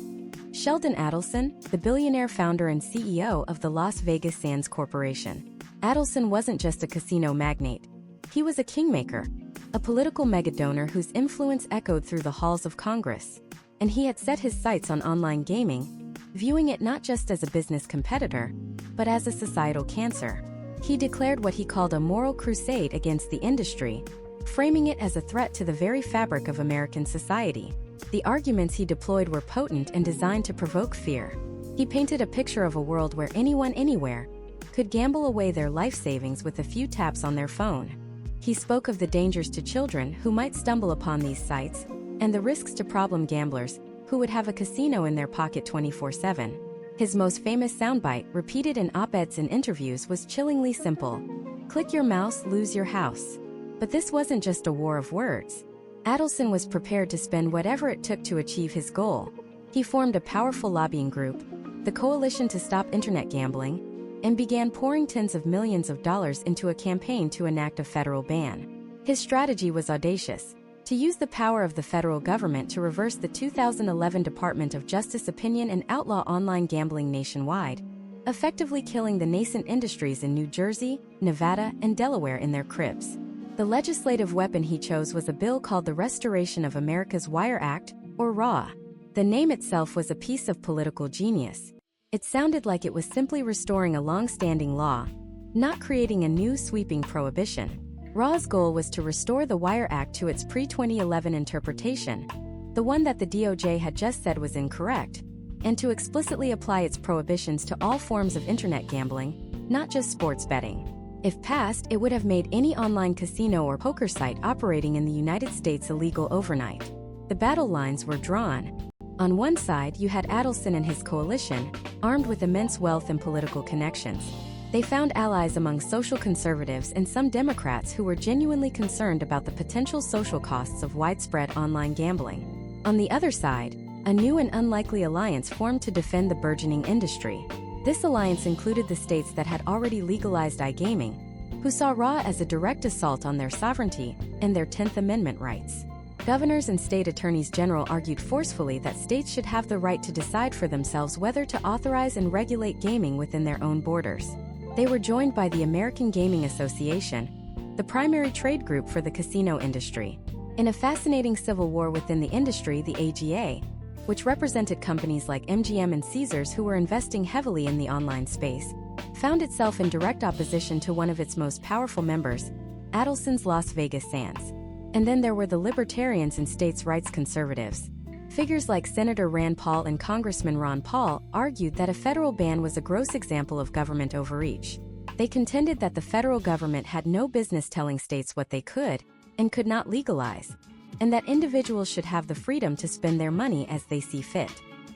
Sheldon Adelson, the billionaire founder and CEO of the Las Vegas Sands Corporation. Adelson wasn't just a casino magnate. He was a kingmaker, a political megadonor whose influence echoed through the halls of Congress. And he had set his sights on online gaming, viewing it not just as a business competitor, but as a societal cancer. He declared what he called a moral crusade against the industry, framing it as a threat to the very fabric of American society. The arguments he deployed were potent and designed to provoke fear. He painted a picture of a world where anyone anywhere could gamble away their life savings with a few taps on their phone. He spoke of the dangers to children who might stumble upon these sites, and the risks to problem gamblers who would have a casino in their pocket 24/7. His most famous soundbite, repeated in op-eds and interviews, was chillingly simple: click your mouse, lose your house. But this wasn't just a war of words. Adelson was prepared to spend whatever it took to achieve his goal. He formed a powerful lobbying group, the Coalition to Stop Internet Gambling, and began pouring tens of millions of dollars into a campaign to enact a federal ban. His strategy was audacious: to use the power of the federal government to reverse the 2011 Department of Justice opinion and outlaw online gambling nationwide, effectively killing the nascent industries in New Jersey, Nevada, and Delaware in their cribs. The legislative weapon he chose was a bill called the Restoration of America's Wire Act, or RAW. The name itself was a piece of political genius. It sounded like it was simply restoring a long-standing law, not creating a new sweeping prohibition. RAW's goal was to restore the Wire Act to its pre-2011 interpretation, the one that the DOJ had just said was incorrect, and to explicitly apply its prohibitions to all forms of internet gambling, not just sports betting. If passed, it would have made any online casino or poker site operating in the United States illegal overnight. The battle lines were drawn. On one side, you had Adelson and his coalition, armed with immense wealth and political connections. They found allies among social conservatives and some Democrats who were genuinely concerned about the potential social costs of widespread online gambling. On the other side, a new and unlikely alliance formed to defend the burgeoning industry. This alliance included the states that had already legalized iGaming, who saw RAW as a direct assault on their sovereignty and their 10th Amendment rights. Governors and state attorneys general argued forcefully that states should have the right to decide for themselves whether to authorize and regulate gaming within their own borders. They were joined by the American Gaming Association, the primary trade group for the casino industry. In a fascinating civil war within the industry, the AGA, which represented companies like MGM and Caesars who were investing heavily in the online space, found itself in direct opposition to one of its most powerful members, Adelson's Las Vegas Sands. And then there were the libertarians and states' rights conservatives. Figures like Senator Rand Paul and Congressman Ron Paul argued that a federal ban was a gross example of government overreach. They contended that the federal government had no business telling states what they could and could not legalize, and that individuals should have the freedom to spend their money as they see fit.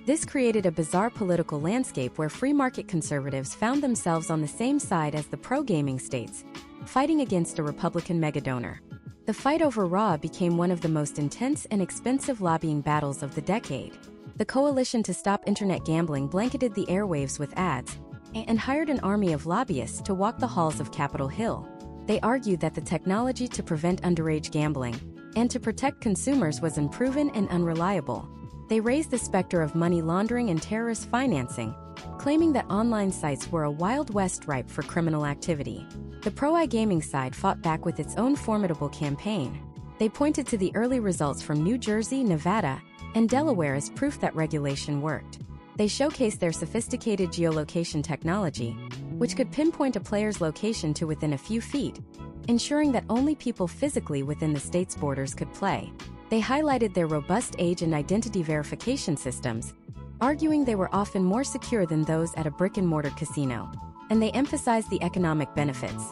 This created a bizarre political landscape where free market conservatives found themselves on the same side as the pro-gaming states, fighting against a Republican megadonor. The fight over RAW became one of the most intense and expensive lobbying battles of the decade. The Coalition to Stop Internet Gambling blanketed the airwaves with ads and hired an army of lobbyists to walk the halls of Capitol Hill. They argued that the technology to prevent underage gambling and to protect consumers was unproven and unreliable. They raised the specter of money laundering and terrorist financing, claiming that online sites were a Wild West ripe for criminal activity. The pro-iGaming side fought back with its own formidable campaign. They pointed to the early results from New Jersey, Nevada, and Delaware as proof that regulation worked. They showcased their sophisticated geolocation technology, which could pinpoint a player's location to within a few feet, ensuring that only people physically within the state's borders could play. They highlighted their robust age and identity verification systems, arguing they were often more secure than those at a brick-and-mortar casino. And they emphasized the economic benefits: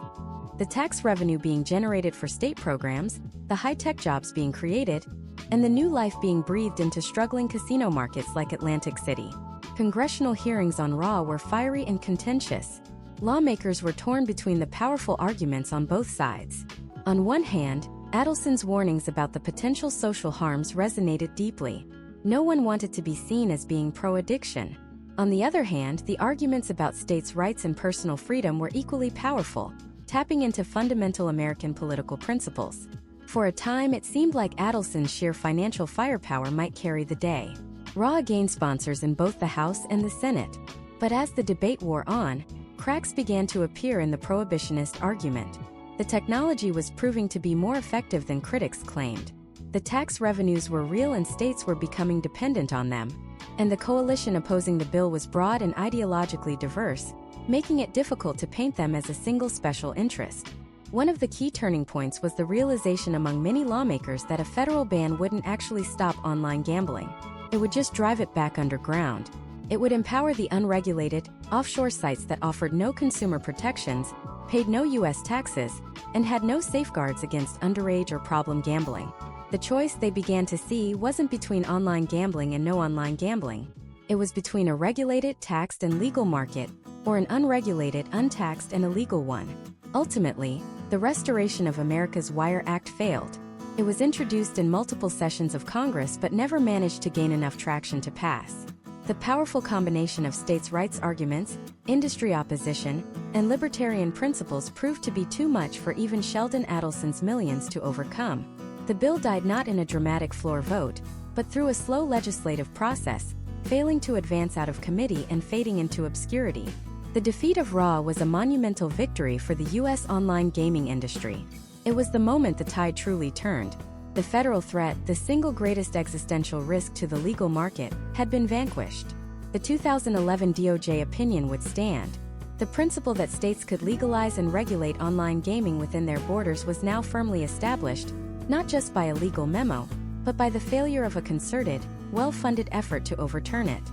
the tax revenue being generated for state programs, the high-tech jobs being created, and the new life being breathed into struggling casino markets like Atlantic City. Congressional hearings on RAW were fiery and contentious. Lawmakers were torn between the powerful arguments on both sides. On one hand, Adelson's warnings about the potential social harms resonated deeply. No one wanted to be seen as being pro-addiction. On the other hand, the arguments about states' rights and personal freedom were equally powerful, tapping into fundamental American political principles. For a time, it seemed like Adelson's sheer financial firepower might carry the day. RA gained sponsors in both the House and the Senate. But as the debate wore on, cracks began to appear in the prohibitionist argument. The technology was proving to be more effective than critics claimed. The tax revenues were real and states were becoming dependent on them. And the coalition opposing the bill was broad and ideologically diverse, making it difficult to paint them as a single special interest. One of the key turning points was the realization among many lawmakers that a federal ban wouldn't actually stop online gambling. It would just drive it back underground. It would empower the unregulated, offshore sites that offered no consumer protections, paid no U.S. taxes, and had no safeguards against underage or problem gambling. The choice they began to see wasn't between online gambling and no online gambling. It was between a regulated, taxed, and legal market, or an unregulated, untaxed, and illegal one. Ultimately, the restoration of America's Wire Act failed. It was introduced in multiple sessions of Congress but never managed to gain enough traction to pass. The powerful combination of states' rights arguments, industry opposition, and libertarian principles proved to be too much for even Sheldon Adelson's millions to overcome. The bill died not in a dramatic floor vote, but through a slow legislative process, failing to advance out of committee and fading into obscurity. The defeat of RA was a monumental victory for the U.S. online gaming industry. It was the moment the tide truly turned. The federal threat, the single greatest existential risk to the legal market, had been vanquished. The 2011 DOJ opinion would stand. The principle that states could legalize and regulate online gaming within their borders was now firmly established, not just by a legal memo, but by the failure of a concerted, well-funded effort to overturn it.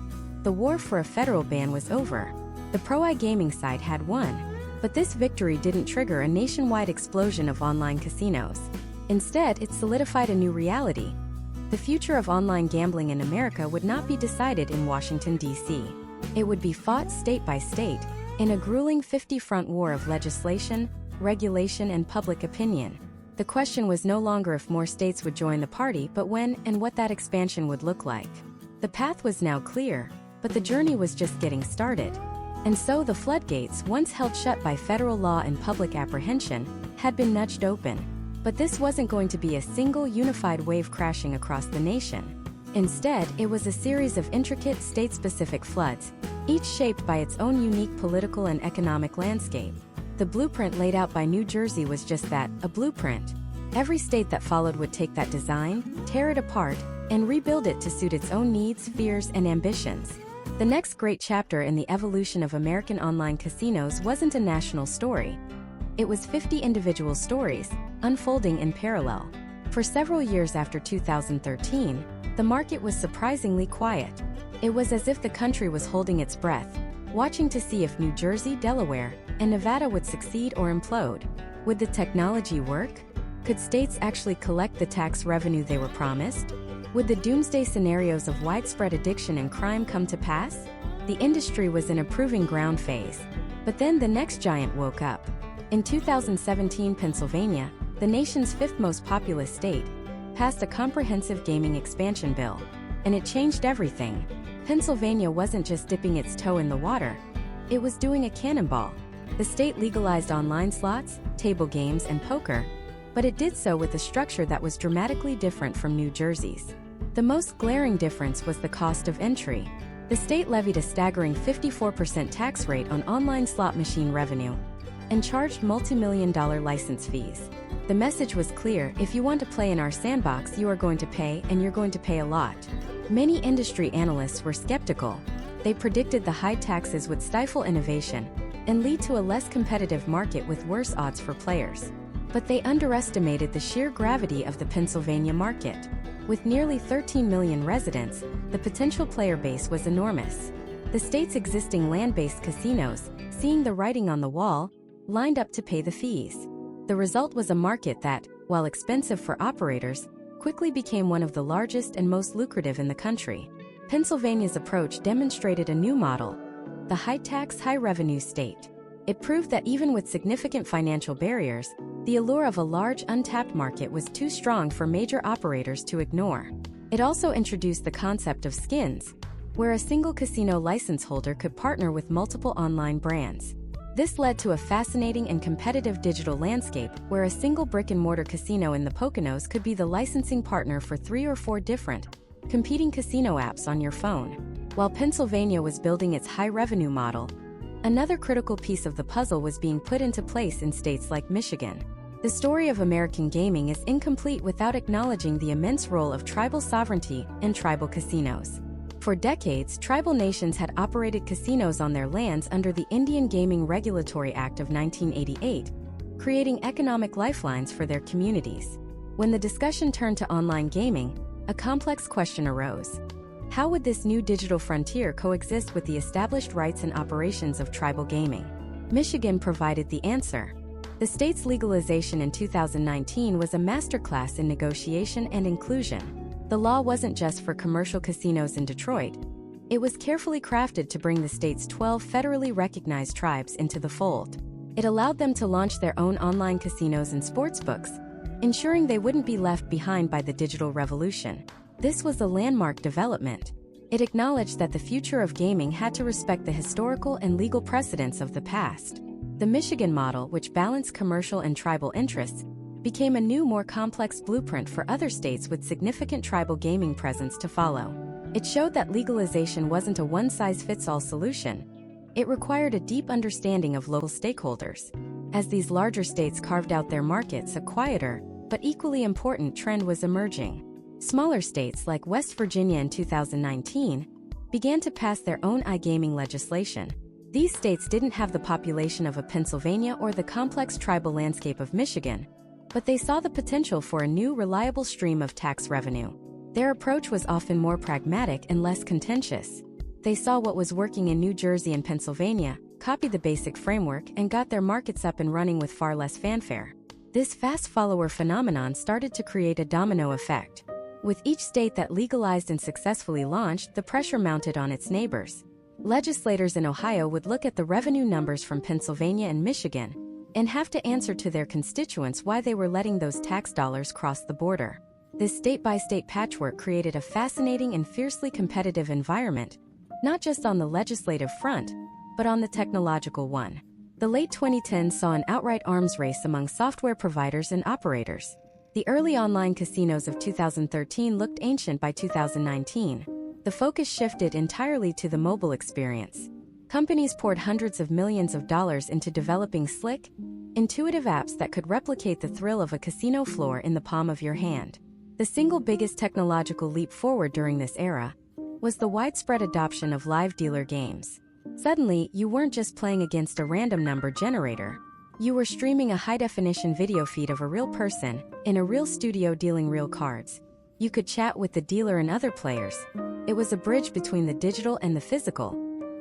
The war for a federal ban was over. The pro-iGaming side had won, but this victory didn't trigger a nationwide explosion of online casinos. Instead, it solidified a new reality. The future of online gambling in America would not be decided in Washington, D.C. It would be fought state by state, in a grueling 50-front war of legislation, regulation, and public opinion. The question was no longer if more states would join the party, but when and what that expansion would look like. The path was now clear, but the journey was just getting started. And so the floodgates, once held shut by federal law and public apprehension, had been nudged open. But this wasn't going to be a single unified wave crashing across the nation. Instead, it was a series of intricate state-specific floods, each shaped by its own unique political and economic landscape. The blueprint laid out by New Jersey was just that, a blueprint. Every state that followed would take that design, tear it apart, and rebuild it to suit its own needs, fears, and ambitions. The next great chapter in the evolution of American online casinos wasn't a national story. It was 50 individual stories, unfolding in parallel. For several years after 2013, the market was surprisingly quiet. It was as if the country was holding its breath, watching to see if New Jersey, Delaware, and Nevada would succeed or implode. Would the technology work? Could states actually collect the tax revenue they were promised? Would the doomsday scenarios of widespread addiction and crime come to pass? The industry was in a proving ground phase. But then the next giant woke up. In 2017, Pennsylvania, the nation's fifth most populous state, passed a comprehensive gaming expansion bill. And it changed everything. Pennsylvania wasn't just dipping its toe in the water. It was doing a cannonball. The state legalized online slots, table games, and poker, but it did so with a structure that was dramatically different from New Jersey's. The most glaring difference was the cost of entry. The state levied a staggering 54% tax rate on online slot machine revenue and charged multi-million-dollar license fees. The message was clear: if you want to play in our sandbox, you are going to pay, and you're going to pay a lot. Many industry analysts were skeptical. They predicted the high taxes would stifle innovation and lead to a less competitive market with worse odds for players. But they underestimated the sheer gravity of the Pennsylvania market. With nearly 13 million residents, the potential player base was enormous. The state's existing land-based casinos, seeing the writing on the wall, lined up to pay the fees. The result was a market that, while expensive for operators, quickly became one of the largest and most lucrative in the country. Pennsylvania's approach demonstrated a new model: the high-tax, high-revenue state. It proved that even with significant financial barriers, the allure of a large, untapped market was too strong for major operators to ignore. It also introduced the concept of skins, where a single casino license holder could partner with multiple online brands. This led to a fascinating and competitive digital landscape where a single brick-and-mortar casino in the Poconos could be the licensing partner for 3 or 4 different, competing casino apps on your phone. While Pennsylvania was building its high-revenue model, another critical piece of the puzzle was being put into place in states like Michigan. The story of American gaming is incomplete without acknowledging the immense role of tribal sovereignty and tribal casinos. For decades, tribal nations had operated casinos on their lands under the Indian Gaming Regulatory Act of 1988, creating economic lifelines for their communities. When the discussion turned to online gaming, a complex question arose. How would this new digital frontier coexist with the established rights and operations of tribal gaming? Michigan provided the answer. The state's legalization in 2019 was a masterclass in negotiation and inclusion. The law wasn't just for commercial casinos in Detroit. It was carefully crafted to bring the state's 12 federally recognized tribes into the fold. It allowed them to launch their own online casinos and sportsbooks, ensuring they wouldn't be left behind by the digital revolution. This was a landmark development. It acknowledged that the future of gaming had to respect the historical and legal precedents of the past. The Michigan model, which balanced commercial and tribal interests, became a new, more complex blueprint for other states with significant tribal gaming presence to follow. It showed that legalization wasn't a one-size-fits-all solution. It required a deep understanding of local stakeholders. As these larger states carved out their markets, a quieter, but equally important trend was emerging. Smaller states like West Virginia in 2019 began to pass their own iGaming legislation. These states didn't have the population of a Pennsylvania or the complex tribal landscape of Michigan, but they saw the potential for a new, reliable stream of tax revenue. Their approach was often more pragmatic and less contentious. They saw what was working in New Jersey and Pennsylvania, copied the basic framework, and got their markets up and running with far less fanfare. This fast follower phenomenon started to create a domino effect. With each state that legalized and successfully launched, the pressure mounted on its neighbors. Legislators in Ohio would look at the revenue numbers from Pennsylvania and Michigan and have to answer to their constituents why they were letting those tax dollars cross the border. This state-by-state patchwork created a fascinating and fiercely competitive environment, not just on the legislative front, but on the technological one. The late 2010s saw an outright arms race among software providers and operators. The early online casinos of 2013 looked ancient by 2019. The focus shifted entirely to the mobile experience. Companies poured hundreds of millions of dollars into developing slick, intuitive apps that could replicate the thrill of a casino floor in the palm of your hand. The single biggest technological leap forward during this era was the widespread adoption of live dealer games. Suddenly, you weren't just playing against a random number generator. You were streaming a high-definition video feed of a real person in a real studio dealing real cards. You could chat with the dealer and other players. It was a bridge between the digital and the physical,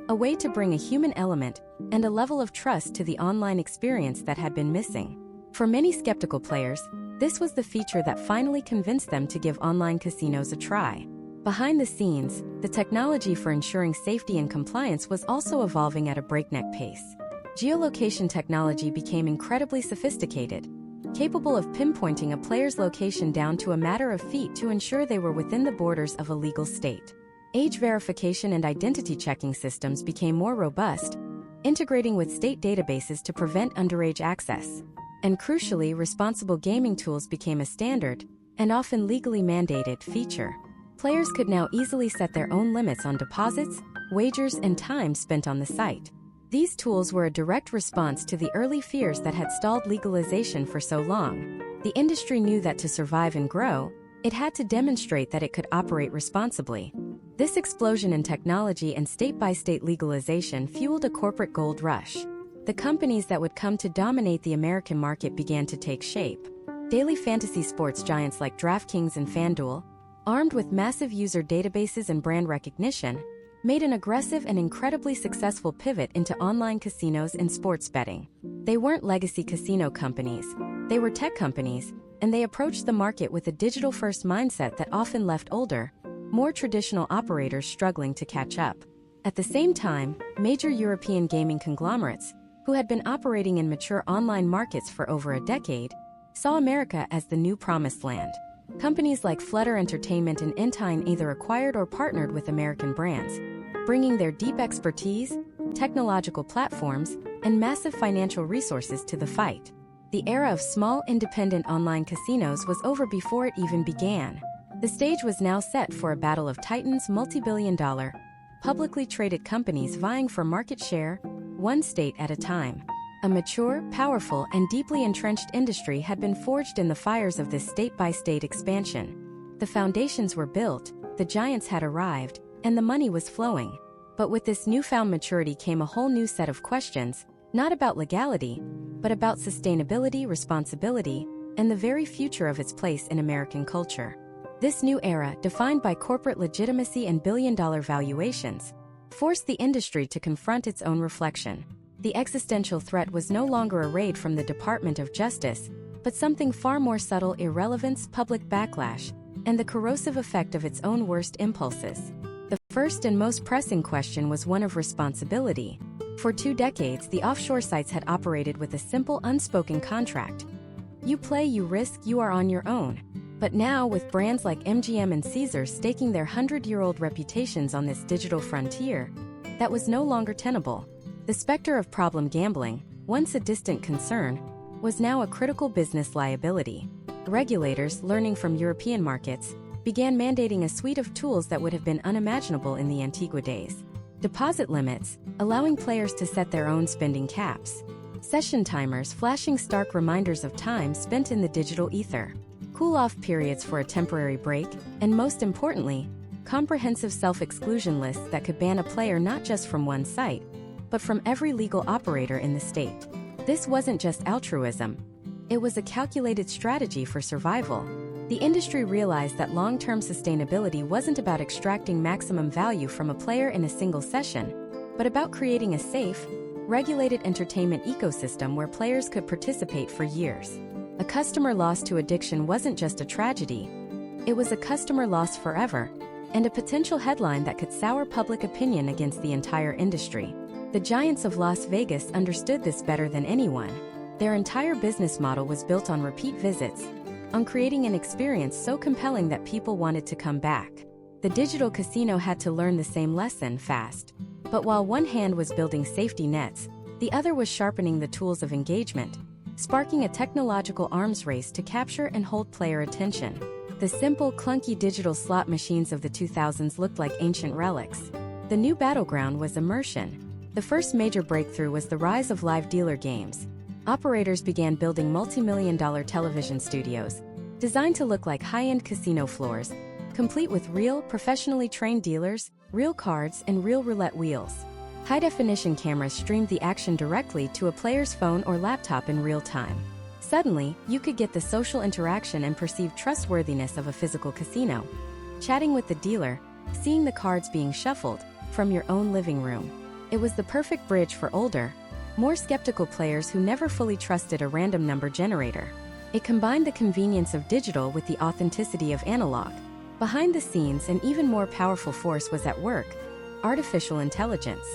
a way to bring a human element and a level of trust to the online experience that had been missing. For many skeptical players, this was the feature that finally convinced them to give online casinos a try. Behind the scenes, the technology for ensuring safety and compliance was also evolving at a breakneck pace. Geolocation technology became incredibly sophisticated, capable of pinpointing a player's location down to a matter of feet to ensure they were within the borders of a legal state. Age verification and identity checking systems became more robust, integrating with state databases to prevent underage access. And crucially, responsible gaming tools became a standard, and often legally mandated, feature. Players could now easily set their own limits on deposits, wagers, and time spent on the site. These tools were a direct response to the early fears that had stalled legalization for so long. The industry knew that to survive and grow, it had to demonstrate that it could operate responsibly. This explosion in technology and state-by-state legalization fueled a corporate gold rush. The companies that would come to dominate the American market began to take shape. Daily fantasy sports giants like DraftKings and FanDuel, armed with massive user databases and brand recognition, made an aggressive and incredibly successful pivot into online casinos and sports betting. They weren't legacy casino companies, they were tech companies, and they approached the market with a digital-first mindset that often left older, more traditional operators struggling to catch up. At the same time, major European gaming conglomerates, who had been operating in mature online markets for over a decade, saw America as the new promised land. Companies like Flutter Entertainment and Entine either acquired or partnered with American brands, bringing their deep expertise, technological platforms, and massive financial resources to the fight. The era of small, independent online casinos was over before it even began. The stage was now set for a battle of titans, multi-billion-dollar, publicly traded companies vying for market share, one state at a time. A mature, powerful, and deeply entrenched industry had been forged in the fires of this state-by-state expansion. The foundations were built, the giants had arrived, and the money was flowing. But with this newfound maturity came a whole new set of questions, not about legality, but about sustainability, responsibility, and the very future of its place in American culture. This new era, defined by corporate legitimacy and billion-dollar valuations, forced the industry to confront its own reflection. The existential threat was no longer a raid from the Department of Justice, but something far more subtle: irrelevance, public backlash, and the corrosive effect of its own worst impulses. The first and most pressing question was one of responsibility. For 2 decades, the offshore sites had operated with a simple, unspoken contract. You play, you risk, you are on your own. But now, with brands like MGM and Caesars staking their 100-year-old reputations on this digital frontier, that was no longer tenable. The specter of problem gambling, once a distant concern, was now a critical business liability. Regulators, learning from European markets, began mandating a suite of tools that would have been unimaginable in the Antigua days. Deposit limits, allowing players to set their own spending caps. Session timers flashing stark reminders of time spent in the digital ether. Cool-off periods for a temporary break, and most importantly, comprehensive self-exclusion lists that could ban a player not just from one site, but from every legal operator in the state. This wasn't just altruism. It was a calculated strategy for survival. The industry realized that long-term sustainability wasn't about extracting maximum value from a player in a single session, but about creating a safe, regulated entertainment ecosystem where players could participate for years. A customer loss to addiction wasn't just a tragedy. It was a customer loss forever, and a potential headline that could sour public opinion against the entire industry. The giants of Las Vegas understood this better than anyone. Their entire business model was built on repeat visits, on creating an experience so compelling that people wanted to come back. The digital casino had to learn the same lesson fast. But while one hand was building safety nets, the other was sharpening the tools of engagement, sparking a technological arms race to capture and hold player attention. The simple, clunky digital slot machines of the 2000s looked like ancient relics. The new battleground was immersion. The first major breakthrough was the rise of live dealer games. Operators began building multi-million-dollar television studios, designed to look like high-end casino floors, complete with real, professionally trained dealers, real cards, and real roulette wheels. High-definition cameras streamed the action directly to a player's phone or laptop in real time. Suddenly, you could get the social interaction and perceived trustworthiness of a physical casino. Chatting with the dealer, seeing the cards being shuffled, from your own living room. It was the perfect bridge for older, more skeptical players who never fully trusted a random number generator. It combined the convenience of digital with the authenticity of analog. Behind the scenes, an even more powerful force was at work: artificial intelligence.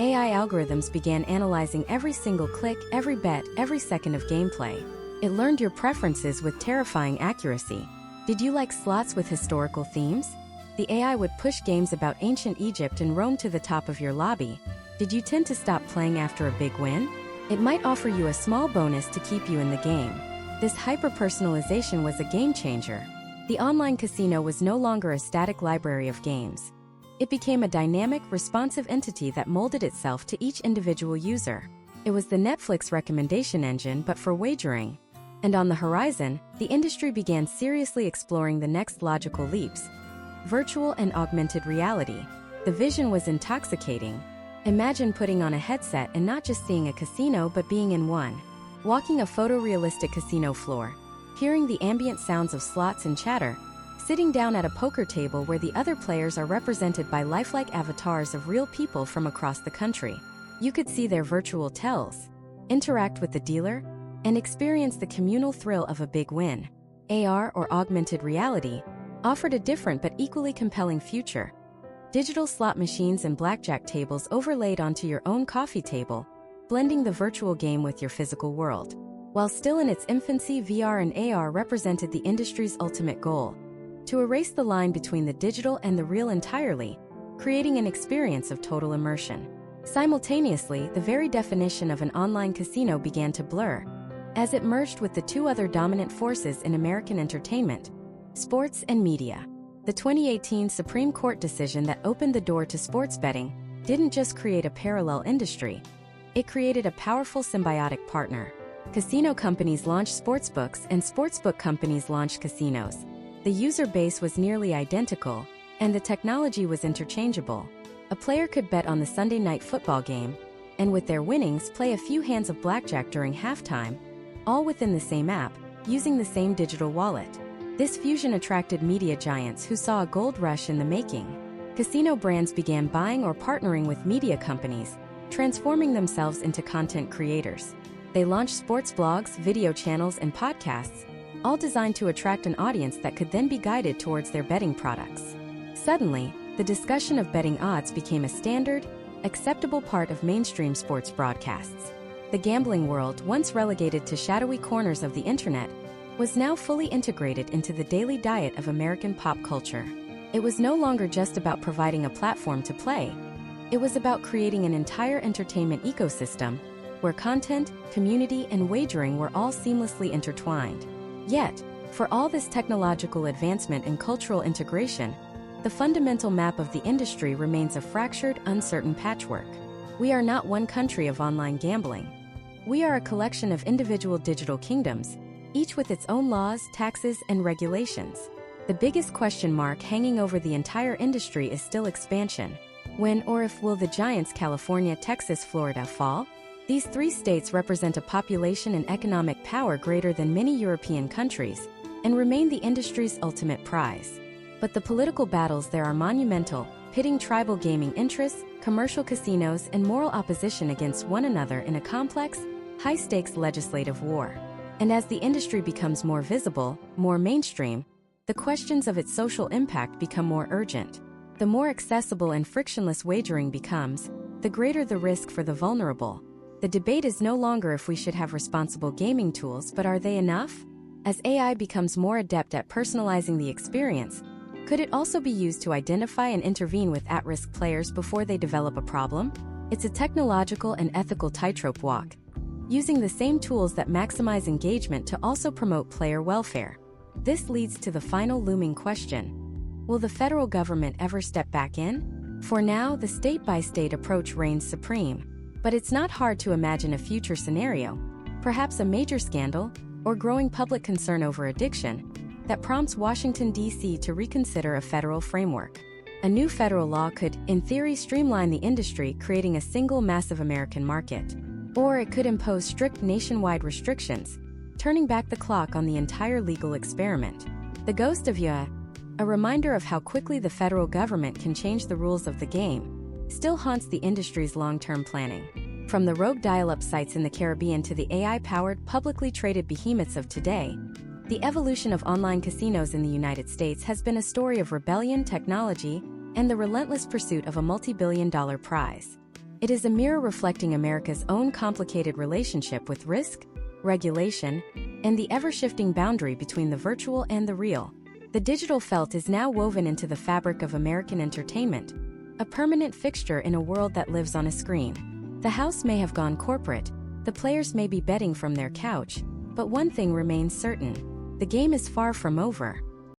AI algorithms began analyzing every single click, every bet, every second of gameplay. It learned your preferences with terrifying accuracy. Did you like slots with historical themes? The AI would push games about ancient Egypt and Rome to the top of your lobby. Did you tend to stop playing after a big win? It might offer you a small bonus to keep you in the game. This hyper-personalization was a game-changer. The online casino was no longer a static library of games. It became a dynamic, responsive entity that molded itself to each individual user. It was the Netflix recommendation engine, but for wagering. And on the horizon, the industry began seriously exploring the next logical leaps: virtual and augmented reality. The vision was intoxicating. Imagine putting on a headset and not just seeing a casino but being in one. Walking a photorealistic casino floor, hearing the ambient sounds of slots and chatter, sitting down at a poker table where the other players are represented by lifelike avatars of real people from across the country. You could see their virtual tells, interact with the dealer, and experience the communal thrill of a big win. AR, or augmented reality, offered a different but equally compelling future. Digital slot machines and blackjack tables overlaid onto your own coffee table, blending the virtual game with your physical world. While still in its infancy, VR and AR represented the industry's ultimate goal: to erase the line between the digital and the real entirely, creating an experience of total immersion. Simultaneously, the very definition of an online casino began to blur, as it merged with the two other dominant forces in American entertainment: Sports and media. The 2018 Supreme Court decision that opened the door to sports betting didn't just create a parallel industry, it created a powerful symbiotic partner. Casino companies launched sportsbooks and sportsbook companies launched casinos. The user base was nearly identical, and the technology was interchangeable. A player could bet on the Sunday night football game, and with their winnings play a few hands of blackjack during halftime, all within the same app, using the same digital wallet. This fusion attracted media giants who saw a gold rush in the making. Casino brands began buying or partnering with media companies, transforming themselves into content creators. They launched sports blogs, video channels, and podcasts, all designed to attract an audience that could then be guided towards their betting products. Suddenly, the discussion of betting odds became a standard, acceptable part of mainstream sports broadcasts. The gambling world, once relegated to shadowy corners of the internet, was now fully integrated into the daily diet of American pop culture. It was no longer just about providing a platform to play. It was about creating an entire entertainment ecosystem, where content, community, and wagering were all seamlessly intertwined. Yet, for all this technological advancement and cultural integration, the fundamental map of the industry remains a fractured, uncertain patchwork. We are not one country of online gambling. We are a collection of individual digital kingdoms, each with its own laws, taxes, and regulations. The biggest question mark hanging over the entire industry is still expansion. When or if will the giants California, Texas, Florida fall? These three states represent a population and economic power greater than many European countries, and remain the industry's ultimate prize. But the political battles there are monumental, pitting tribal gaming interests, commercial casinos, and moral opposition against one another in a complex, high-stakes legislative war. And as the industry becomes more visible, more mainstream, the questions of its social impact become more urgent. The more accessible and frictionless wagering becomes, the greater the risk for the vulnerable. The debate is no longer if we should have responsible gaming tools, but are they enough? As AI becomes more adept at personalizing the experience, could it also be used to identify and intervene with at-risk players before they develop a problem? It's a technological and ethical tightrope walk, using the same tools that maximize engagement to also promote player welfare. This leads to the final looming question: will the federal government ever step back in? For now, the state-by-state approach reigns supreme. But it's not hard to imagine a future scenario, perhaps a major scandal, or growing public concern over addiction, that prompts Washington, D.C. to reconsider a federal framework. A new federal law could, in theory, streamline the industry, creating a single massive American market. Or it could impose strict nationwide restrictions, turning back the clock on the entire legal experiment. The ghost of a reminder of how quickly the federal government can change the rules of the game, still haunts the industry's long-term planning. From the rogue dial-up sites in the Caribbean to the AI-powered, publicly traded behemoths of today, the evolution of online casinos in the United States has been a story of rebellion, technology, and the relentless pursuit of a multi-billion-dollar prize. It is a mirror reflecting America's own complicated relationship with risk, regulation, and the ever-shifting boundary between the virtual and the real. The digital felt is now woven into the fabric of American entertainment, a permanent fixture in a world that lives on a screen. The house may have gone corporate, the players may be betting from their couch, but one thing remains certain: the game is far from over.